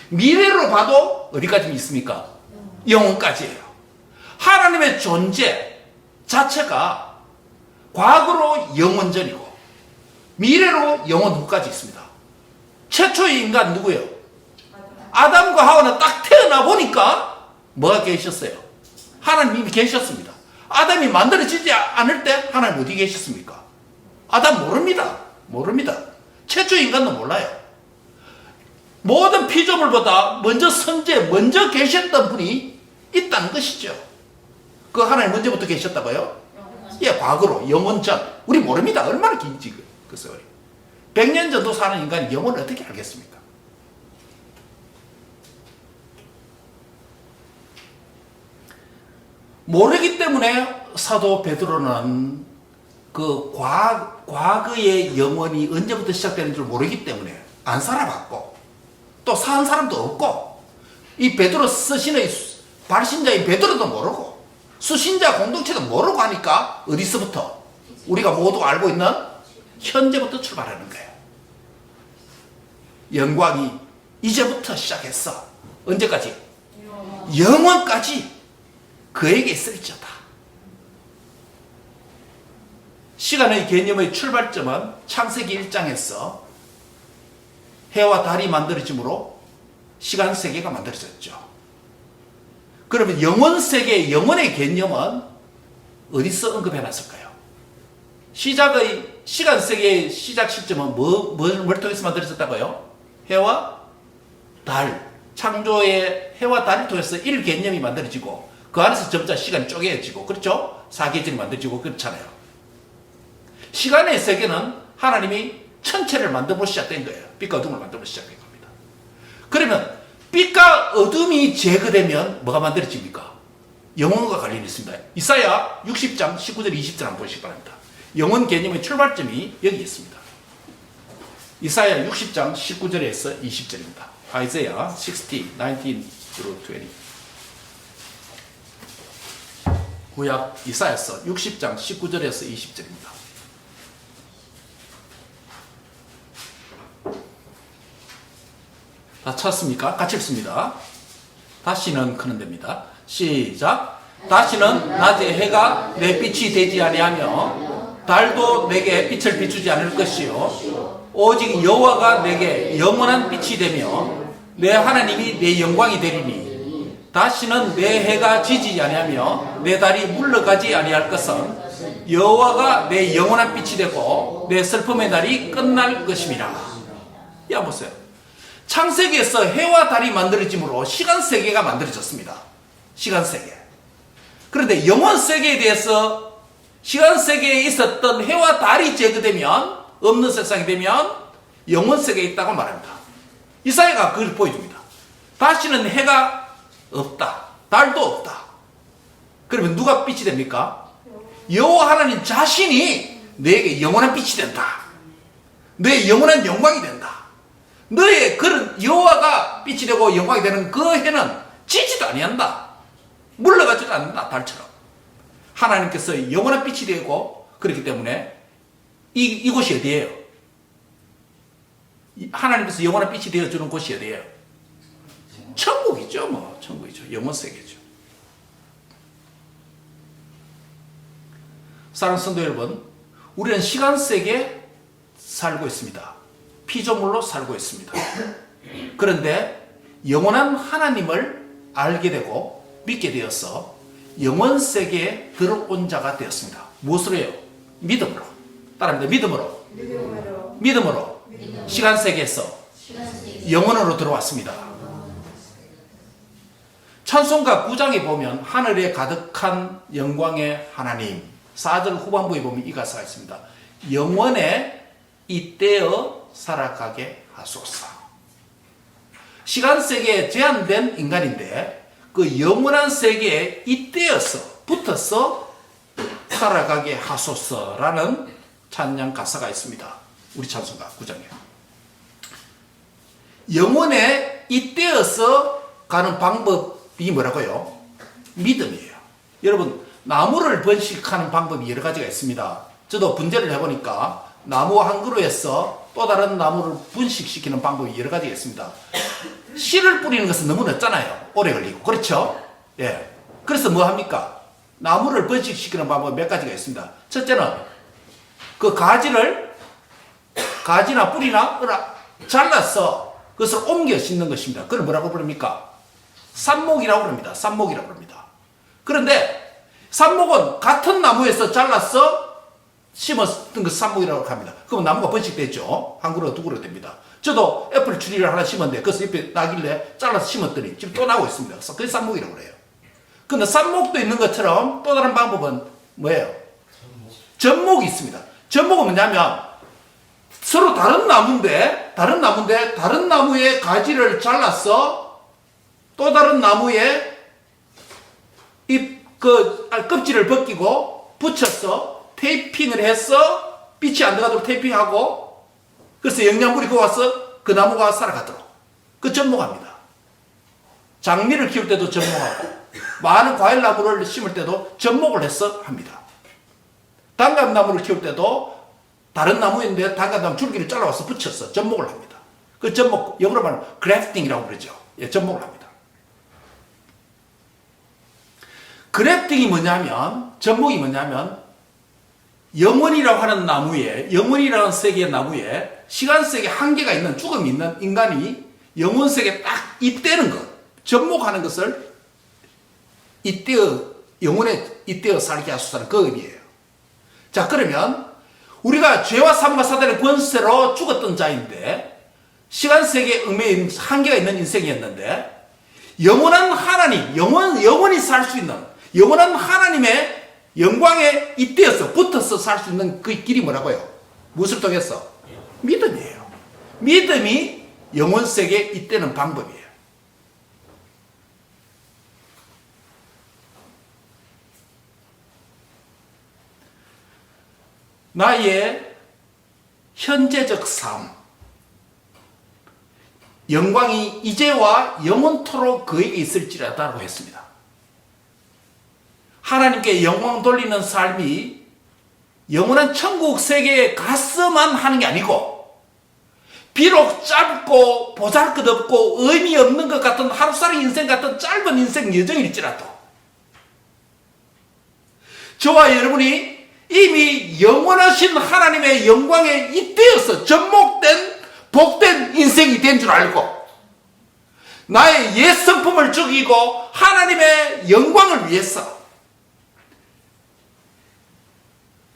미래로 봐도 어디까지 있습니까? 영원까지예요. 하나님의 존재 자체가 과거로 영원전이고 미래로 영원 후까지 있습니다. 최초의 인간 누구예요? 아담과 하와는 딱 태어나 보니까 뭐가 계셨어요? 하나님이 계셨습니다. 아담이 만들어지지 않을 때 하나님 어디 계셨습니까? 아담 모릅니다. 최초 인간도 몰라요. 모든 피조물보다 먼저 계셨던 분이 있다는 것이죠. 그 하나님 언제부터 계셨다고요? 예, 과거로 영원전. 우리 모릅니다. 얼마나 긴지 그 세월이. 100년 전도 사는 인간이 영원을 어떻게 알겠습니까? 모르기 때문에 사도 베드로는 그 과거의 영원이 언제부터 시작되는 줄 모르기 때문에 안 살아봤고 또 산 사람도 없고 이 베드로 쓰시는 발신자인 베드로도 모르고 수신자 공동체도 모르고 하니까 어디서부터 우리가 모두 알고 있는 현재부터 출발하는 거예요. 영광이 이제부터 시작했어. 언제까지? 영원까지 그에게 있을지어다. 시간의 개념의 출발점은 창세기 1장에서 해와 달이 만들어짐으로 시간 세계가 만들어졌죠. 그러면 영원 세계, 영원의 개념은 어디서 언급해 놨을까요? 시간 세계의 시작 시점은 뭘 통해서 만들어졌다고요? 해와 달, 창조의 해와 달을 통해서 1개념이 만들어지고 그 안에서 점차 시간이 쪼개지고 그렇죠? 사계절이 만들어지고 그렇잖아요. 시간의 세계는 하나님이 천체를 만들고 시작된 거예요. 빛과 어둠을 만들고 시작된 겁니다. 그러면 빛과 어둠이 제거되면 뭐가 만들어집니까? 영혼과 관련이 있습니다. 이사야 60장 19절 20절 한번 보시기 바랍니다. 영혼 개념의 출발점이 여기 있습니다. 이사야 60장 19절에서 20절입니다. Isaiah 60, 19-20. 구약 이사야서 60장 19절에서 20절입니다. 다 찾습니까? 같이 읽습니다. 다시는 크는 데입니다. 시작. 다시는 낮에 해가 내 빛이 되지 아니하며 달도 내게 빛을 비추지 않을 것이요 오직 여호와가 내게 영원한 빛이 되며 내 하나님이 내 영광이 되리니 다시는 내 해가 지지 아니하며 내 달이 물러가지 아니할 것은 여호와가 내 영원한 빛이 되고 내 슬픔의 날이 끝날 것임이라. 야 보세요. 창세기에서 해와 달이 만들어짐으로 시간세계가 만들어졌습니다. 시간세계. 그런데 영혼세계에 대해서 시간세계에 있었던 해와 달이 제거되면 없는 세상이 되면 영혼세계에 있다고 말합니다. 이사야가 그걸 보여줍니다. 다시는 해가 없다. 달도 없다. 그러면 누가 빛이 됩니까? 여호와 하나님 자신이 너에게 영원한 빛이 된다. 너의 영원한 영광이 된다. 너의 그런 여호와가 빛이 되고 영광이 되는 그 해는 지지도 아니한다. 물러가지도 않는다. 달처럼. 하나님께서 영원한 빛이 되고 그렇기 때문에 이곳이 어디예요? 하나님께서 영원한 빛이 되어주는 곳이 어디예요? 천국이죠. 뭐 천국이죠. 영원세계죠. 사랑하는 성도 여러분, 우리는 시간세계에 살고 있습니다. 피조물로 살고 있습니다. 그런데 영원한 하나님을 알게 되고 믿게 되어서 영원 세계에 들어온 자가 되었습니다. 무엇으로 해요? 믿음으로. 따라합니다. 믿음으로. 믿음으로. 시간 세계에서 영원으로 들어왔습니다. 찬송가 9장에 보면 하늘에 가득한 영광의 하나님, 4절 후반부에 보면 이 가사가 있습니다. 영원에 잇대어 살아가게 하소서. 시간 세계에 제한된 인간인데 그 영원한 세계에 잇대어서 붙어서 살아가게 하소서라는 찬양 가사가 있습니다. 우리 찬송가 9장에. 영원에 잇대어서 가는 방법이 뭐라고요? 믿음이에요. 여러분, 나무를 번식하는 방법이 여러 가지가 있습니다. 저도 분재를 해보니까 나무 한 그루에서 또 다른 나무를 분식시키는 방법이 여러 가지가 있습니다. 씨를 뿌리는 것은 너무 늦잖아요. 오래 걸리고. 그렇죠? 예. 그래서 뭐 합니까? 나무를 번식시키는 방법이 몇 가지가 있습니다. 첫째는 그 가지나 뿌리나 잘라서 그것을 옮겨 심는 것입니다. 그걸 뭐라고 부릅니까? 삽목이라고 부릅니다. 삽목이라고 부릅니다. 그런데 삽목은 같은 나무에서 잘라서 심었던 그 삽목이라고 합니다. 그럼 나무가 번식됐죠. 한 그루 두 그루 됩니다. 저도 애플 추리를 하나 심었는데 그래서 잎이 나길래 잘라서 심었더니 지금 또 나오고 있습니다. 그게 삽목이라고 그래요. 근데 삽목도 있는 것처럼 또 다른 방법은 뭐예요? 접목이 있습니다. 접목은 뭐냐면 서로 다른 나무인데 다른 나무의 가지를 잘라서 또 다른 나무에 껍질을 벗기고 붙여서 테이핑을 해서 빛이 안 들어가도록 테이핑하고 그래서 영양분이 거기 와서 그 나무가 살아가도록 그 접목합니다. 장미를 키울 때도 접목하고 많은 과일나무를 심을 때도 접목을 해서 합니다. 단감나무를 키울 때도 다른 나무인데 단감나무 줄기를 잘라와서 붙여서 접목을 합니다. 그 접목, 영어로 말하면 그래프팅이라고 그러죠. 예, 접목을 합니다. 그래프팅이 뭐냐면, 접목이 뭐냐면, 영원이라고 하는 나무에, 영원이라는 세계의 나무에 시간 세계 한계가 있는, 죽음이 있는 인간이 영원 세계에 딱 잇대는 것, 접목하는 것을 영원에 잇대어 살게 하소서는 그 의미예요. 자, 그러면 우리가 죄와 사망과 사단의 권세로 죽었던 자인데 시간 세계에 한계가 있는 인생이었는데 영원한 하나님, 영원히 살 수 있는 영원한 하나님의 영광에 잇대어서 붙어서 살 수 있는 그 길이 뭐라고요? 무엇을 통해서? 믿음이에요. 믿음이 영원 세계에 잇대는 방법이에요. 나의 현재적 삶, 영광이 이제와 영원토록 그에게 있을지라다라고 했습니다. 하나님께 영광 돌리는 삶이 영원한 천국 세계에 가서만 하는 게 아니고 비록 짧고 보잘것없고 의미 없는 것 같은 하루살이 인생 같은 짧은 인생 여정일지라도 저와 여러분이 이미 영원하신 하나님의 영광에 잇대어서 접목된 복된 인생이 된 줄 알고 나의 옛 성품을 죽이고 하나님의 영광을 위해서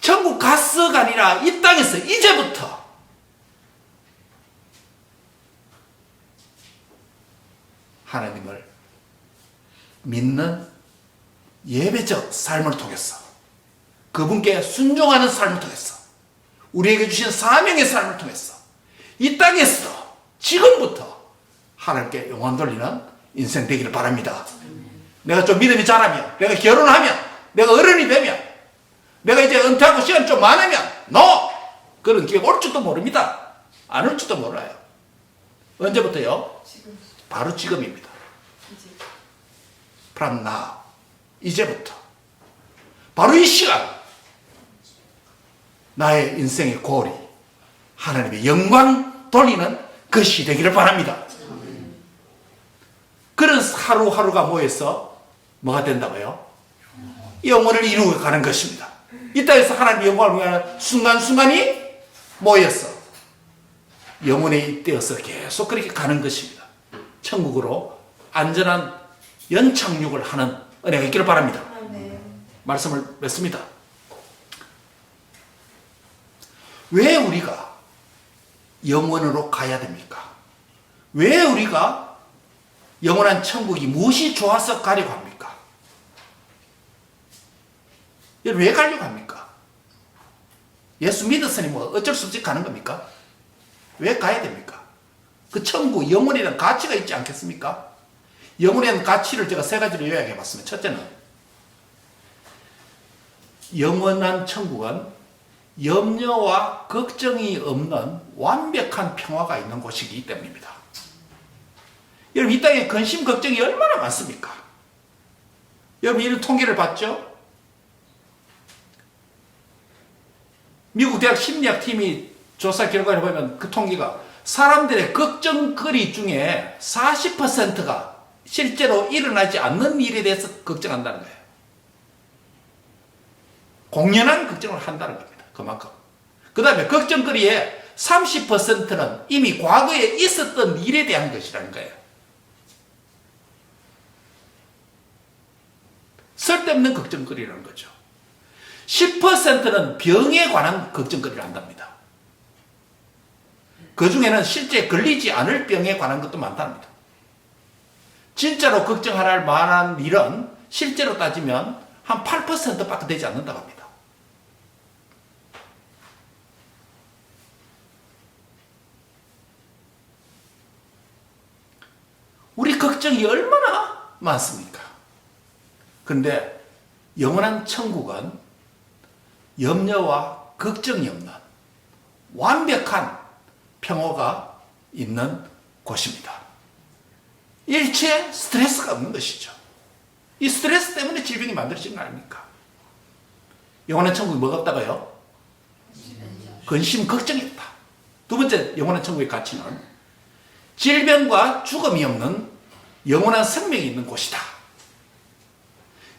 천국 가서가 아니라 이 땅에서 이제부터 하나님을 믿는 예배적 삶을 통해서 그분께 순종하는 삶을 통해서 우리에게 주신 사명의 삶을 통해서 이 땅에서도 지금부터 하나님께 영광 돌리는 인생 되기를 바랍니다. 내가 좀 믿음이 자라면, 내가 결혼하면, 내가 어른이 되면, 내가 이제 은퇴하고 시간 좀 많으면 그런 기회가 올 줄도 모릅니다. 안 올 줄도 몰라요. 언제부터요? 지금. 바로 지금입니다. From now. 이제부터. 바로 이 시간 나의 인생의 고리 하나님의 영광 돌리는 것이 되기를 바랍니다. 그런 하루하루가 모여서 뭐가 된다고요? 영혼을 이루어 가는 것입니다. 이 땅에서 하나님의 영광을 위하는 순간순간이 모여서 영혼에 잇대어서 계속 그렇게 가는 것입니다. 천국으로 안전한 연착륙을 하는 은혜가 있기를 바랍니다. 말씀을 맺습니다. 왜 우리가 영원으로 가야 됩니까? 왜 우리가 영원한 천국이 무엇이 좋아서 가려고 합니까? 왜 가려고 합니까? 예수 믿었으니 뭐 어쩔 수 없이 가는 겁니까? 왜 가야 됩니까? 그 천국, 영원이라는 가치가 있지 않겠습니까? 영원이라는 가치를 제가 세 가지로 요약해 봤습니다. 첫째는 영원한 천국은 염려와 걱정이 없는 완벽한 평화가 있는 곳이기 때문입니다. 여러분, 이 땅에 근심, 걱정이 얼마나 많습니까? 여러분, 이런 통계를 봤죠? 미국 대학 심리학팀이 조사 결과를 보면 그 통계가 사람들의 걱정거리 중에 40%가 실제로 일어나지 않는 일에 대해서 걱정한다는 거예요. 공연한 걱정을 한다는 겁니다. 그만큼. 그 다음에 걱정거리의 30%는 이미 과거에 있었던 일에 대한 것이라는 거예요. 쓸데없는 걱정거리라는 거죠. 10%는 병에 관한 걱정거리를 한답니다. 그 중에는 실제 걸리지 않을 병에 관한 것도 많답니다. 진짜로 걱정할 만한 일은 실제로 따지면 한 8%밖에 되지 않는다고 합니다. 우리 걱정이 얼마나 많습니까? 그런데 영원한 천국은 염려와 걱정이 없는 완벽한 평화가 있는 곳입니다. 일체 스트레스가 없는 것이죠. 이 스트레스 때문에 질병이 만들어진 거 아닙니까? 영원한 천국이 뭐가 없다고요? 근심, 걱정이 없다. 두 번째 영원한 천국의 가치는 질병과 죽음이 없는 영원한 생명이 있는 곳이다.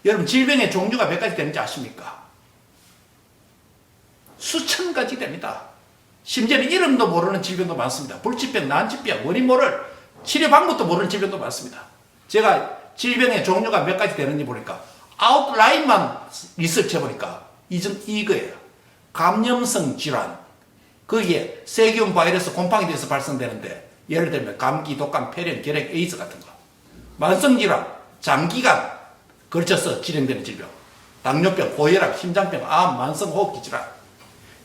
여러분, 질병의 종류가 몇 가지 되는지 아십니까? 수천 가지 됩니다. 심지어는 이름도 모르는 질병도 많습니다. 불치병, 난치병, 원인 모를 치료 방법도 모르는 질병도 많습니다. 제가 질병의 종류가 몇 가지 되는지 보니까 아웃라인만 리서치 해보니까 이거예요. 감염성 질환, 거기에 세균, 바이러스, 곰팡이 돼서 발생되는데 예를 들면 감기, 독감, 폐렴, 결핵, 에이즈 같은 거. 만성 질환, 장기간 걸쳐서 진행되는 질병, 당뇨병, 고혈압, 심장병, 암, 만성호흡기 질환,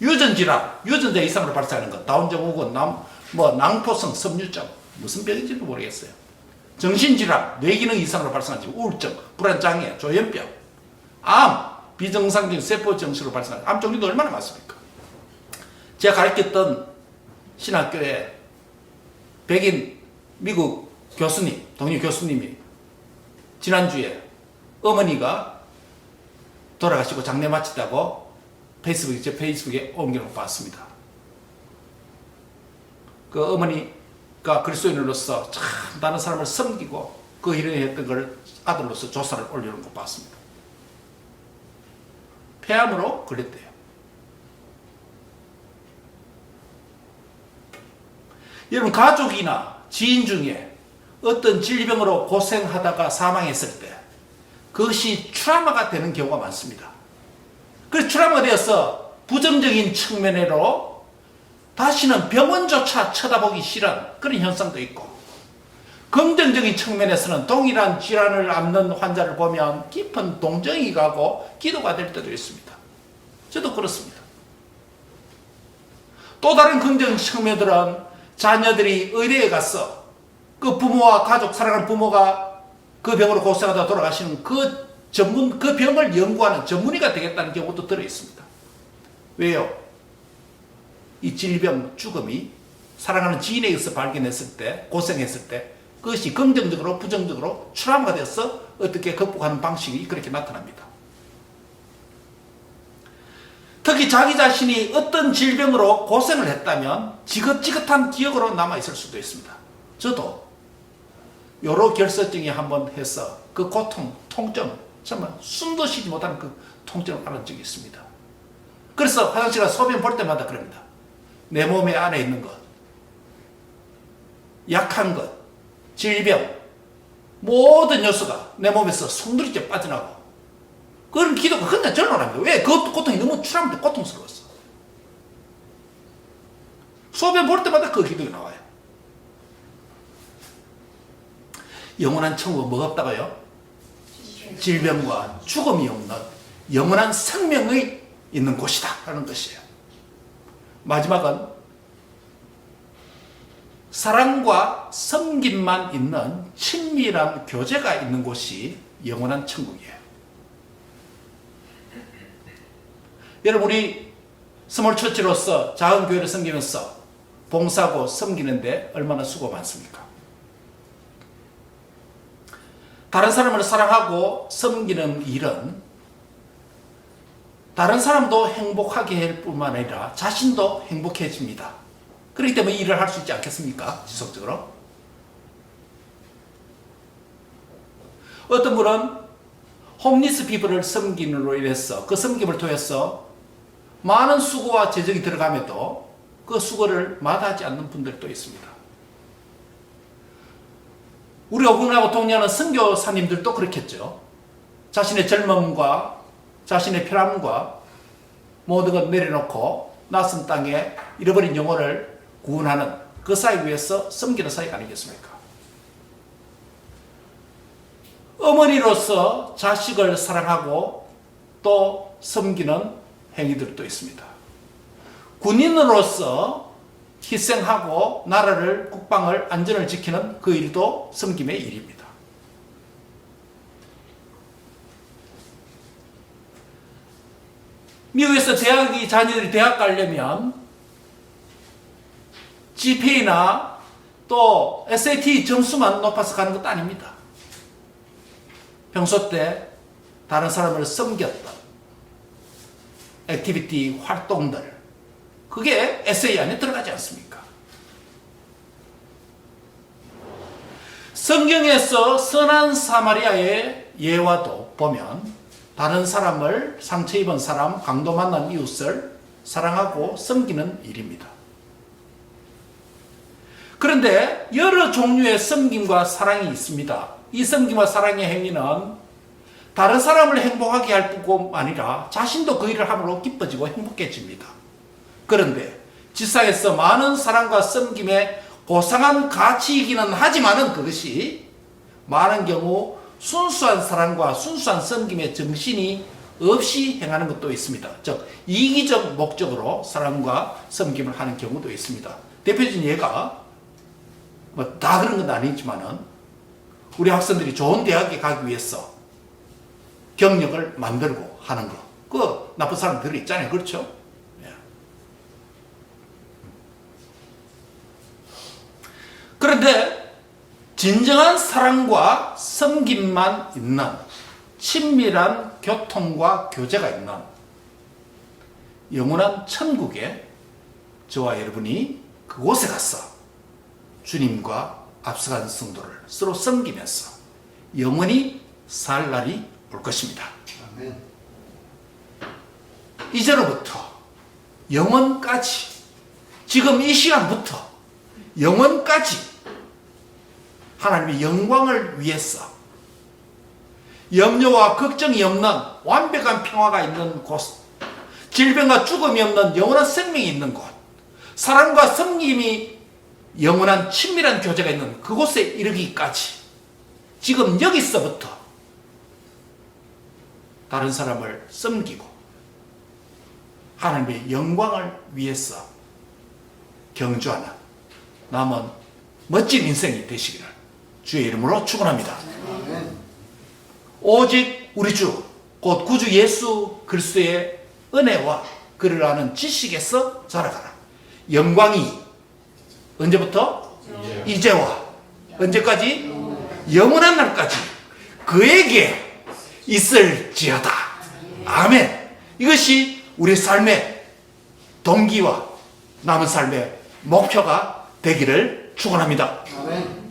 유전질환, 유전자 이상으로 발생하는 것, 다운증후군, 낭포성 섬유증, 무슨 병인지도 모르겠어요. 정신질환, 뇌기능 이상으로 발생하는 질병, 우울증, 불안장애, 조현병, 암, 비정상적인 세포정수로 발생하는 암 종류도 얼마나 많습니까? 제가 가르쳤던 신학교에 백인 미국 교수님, 동료 교수님이 지난주에 어머니가 돌아가시고 장례 마치다고 제 페이스북에 옮겨놓고 봤습니다. 그 어머니가 그리스도인으로서 참 다른 사람을 섬기고 그 일을 했던 걸 아들로서 조사를 올려놓은 거 봤습니다. 폐암으로 걸렸대요. 여러분, 가족이나 지인 중에 어떤 질병으로 고생하다가 사망했을 때 그것이 트라우마가 되는 경우가 많습니다. 그래서 트라우마가 되어서 부정적인 측면으로 다시는 병원조차 쳐다보기 싫은 그런 현상도 있고, 긍정적인 측면에서는 동일한 질환을 앓는 환자를 보면 깊은 동정이 가고 기도가 될 때도 있습니다. 저도 그렇습니다. 또 다른 긍정 측면들은 자녀들이 의대에 가서 그 부모와 가족, 사랑하는 부모가 그 병으로 고생하다 돌아가시는 그 병을 연구하는 전문의가 되겠다는 경우도 들어 있습니다. 왜요? 이 질병, 죽음이 사랑하는 지인에 의해서 발견했을 때, 고생했을 때 그것이 긍정적으로, 부정적으로 트라우마가 되어서 어떻게 극복하는 방식이 그렇게 나타납니다. 특히 자기 자신이 어떤 질병으로 고생을 했다면 지긋지긋한 기억으로 남아있을 수도 있습니다. 저도 요로 결석증이 한번 해서 그 고통, 통증, 정말 숨도 쉬지 못하는 그 통증을 알은 적이 있습니다. 그래서 화장실 가서 소변 볼 때마다 그럽니다. 내 몸에 안에 있는 것, 약한 것, 질병, 모든 요소가 내 몸에서 송두리째 빠져나가고, 그런 기도가 그냥 절로랍니다. 왜? 그 고통이 너무 추라면 고통스러웠어. 소변 볼 때마다 그 기도가 나와요. 영원한 천국은 뭐가 없다고요? 질병과 죽음이 없는 영원한 생명이 있는 곳이다 라는 것이에요. 마지막은 사랑과 섬김만 있는 친밀한 교제가 있는 곳이 영원한 천국이에요. 여러분, 우리 스몰 처치로서 작은 교회를 섬기면서 봉사하고 섬기는데 얼마나 수고 많습니까? 다른 사람을 사랑하고 섬기는 일은 다른 사람도 행복하게 할 뿐만 아니라 자신도 행복해집니다. 그렇기 때문에 일을 할 수 있지 않겠습니까? 지속적으로. 어떤 분은 홈리스 피플을 섬김으로 인해서 그 섬김을 통해서 많은 수고와 재정이 들어감에도 그 수고를 마다하지 않는 분들도 있습니다. 우리 오군하고 동료하는 선교사님들도 그렇겠죠. 자신의 젊음과 자신의 편함과 모든 것 내려놓고 낯선 땅에 잃어버린 영혼을 구원하는 그 사역 위해서 섬기는 사역 아니겠습니까? 어머니로서 자식을 사랑하고 또 섬기는 행위들도 있습니다. 군인으로서 희생하고 나라를, 국방을, 안전을 지키는 그 일도 섬김의 일입니다. 미국에서 자녀들이 대학 가려면 GPA나 또 SAT 점수만 높아서 가는 것도 아닙니다. 평소 때 다른 사람을 섬겼던 액티비티 활동들, 그게 에세이 안에 들어가지 않습니까? 성경에서 선한 사마리아의 예화도 보면 다른 사람을, 상처 입은 사람, 강도 만난 이웃을 사랑하고 섬기는 일입니다. 그런데 여러 종류의 섬김과 사랑이 있습니다. 이 섬김과 사랑의 행위는 다른 사람을 행복하게 할 뿐만 아니라 자신도 그 일을 함으로 기뻐지고 행복해집니다. 그런데 지상에서 많은 사랑과 섬김의 고상한 가치이기는 하지만은 그것이 많은 경우 순수한 사랑과 순수한 섬김의 정신이 없이 행하는 것도 있습니다. 즉 이기적 목적으로 사랑과 섬김을 하는 경우도 있습니다. 대표적인 예가 뭐 다 그런 건 아니지만은 우리 학생들이 좋은 대학에 가기 위해서 경력을 만들고 하는 거, 그 나쁜 사람들이 있잖아요. 그렇죠? 그런데 진정한 사랑과 섬김만 있는 친밀한 교통과 교제가 있는 영원한 천국에 저와 여러분이 그곳에 가서 주님과 앞서간 성도를 서로 섬기면서 영원히 살 날이 올 것입니다. 아멘. 이제로부터 영원까지, 지금 이 시간부터 영원까지 하나님의 영광을 위해서 염려와 걱정이 없는 완벽한 평화가 있는 곳, 질병과 죽음이 없는 영원한 생명이 있는 곳, 사랑과 섬김이 영원한 친밀한 교제가 있는 그곳에 이르기까지 지금 여기서부터 다른 사람을 섬기고 하나님의 영광을 위해서 경주하는 남은 멋진 인생이 되시기를 주의 이름으로 축원합니다. 오직 우리 주, 곧 구주 예수 그리스도의 은혜와 그를 아는 지식에서 자라가라. 영광이 언제부터? 이제와 언제까지? 영원한 날까지 그에게 있을지어다. 아멘. 이것이 우리 삶의 동기와 남은 삶의 목표가 되기를 축원합니다. 아멘.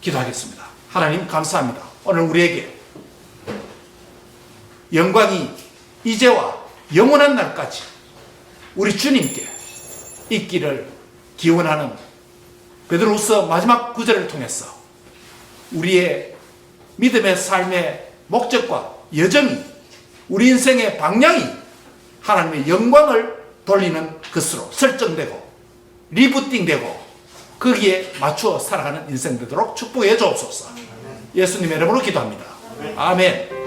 기도하겠습니다. 하나님 감사합니다. 오늘 우리에게 영광이 이제와 영원한 날까지 우리 주님께 있기를 기원하는 베드로후서 마지막 구절을 통해서 우리의 믿음의 삶의 목적과 여정이, 우리 인생의 방향이 하나님의 영광을 돌리는 것으로 설정되고 리부팅되고 거기에 맞추어 살아가는 인생 되도록 축복해 주옵소서. 예수님의 이름으로 기도합니다. 아멘.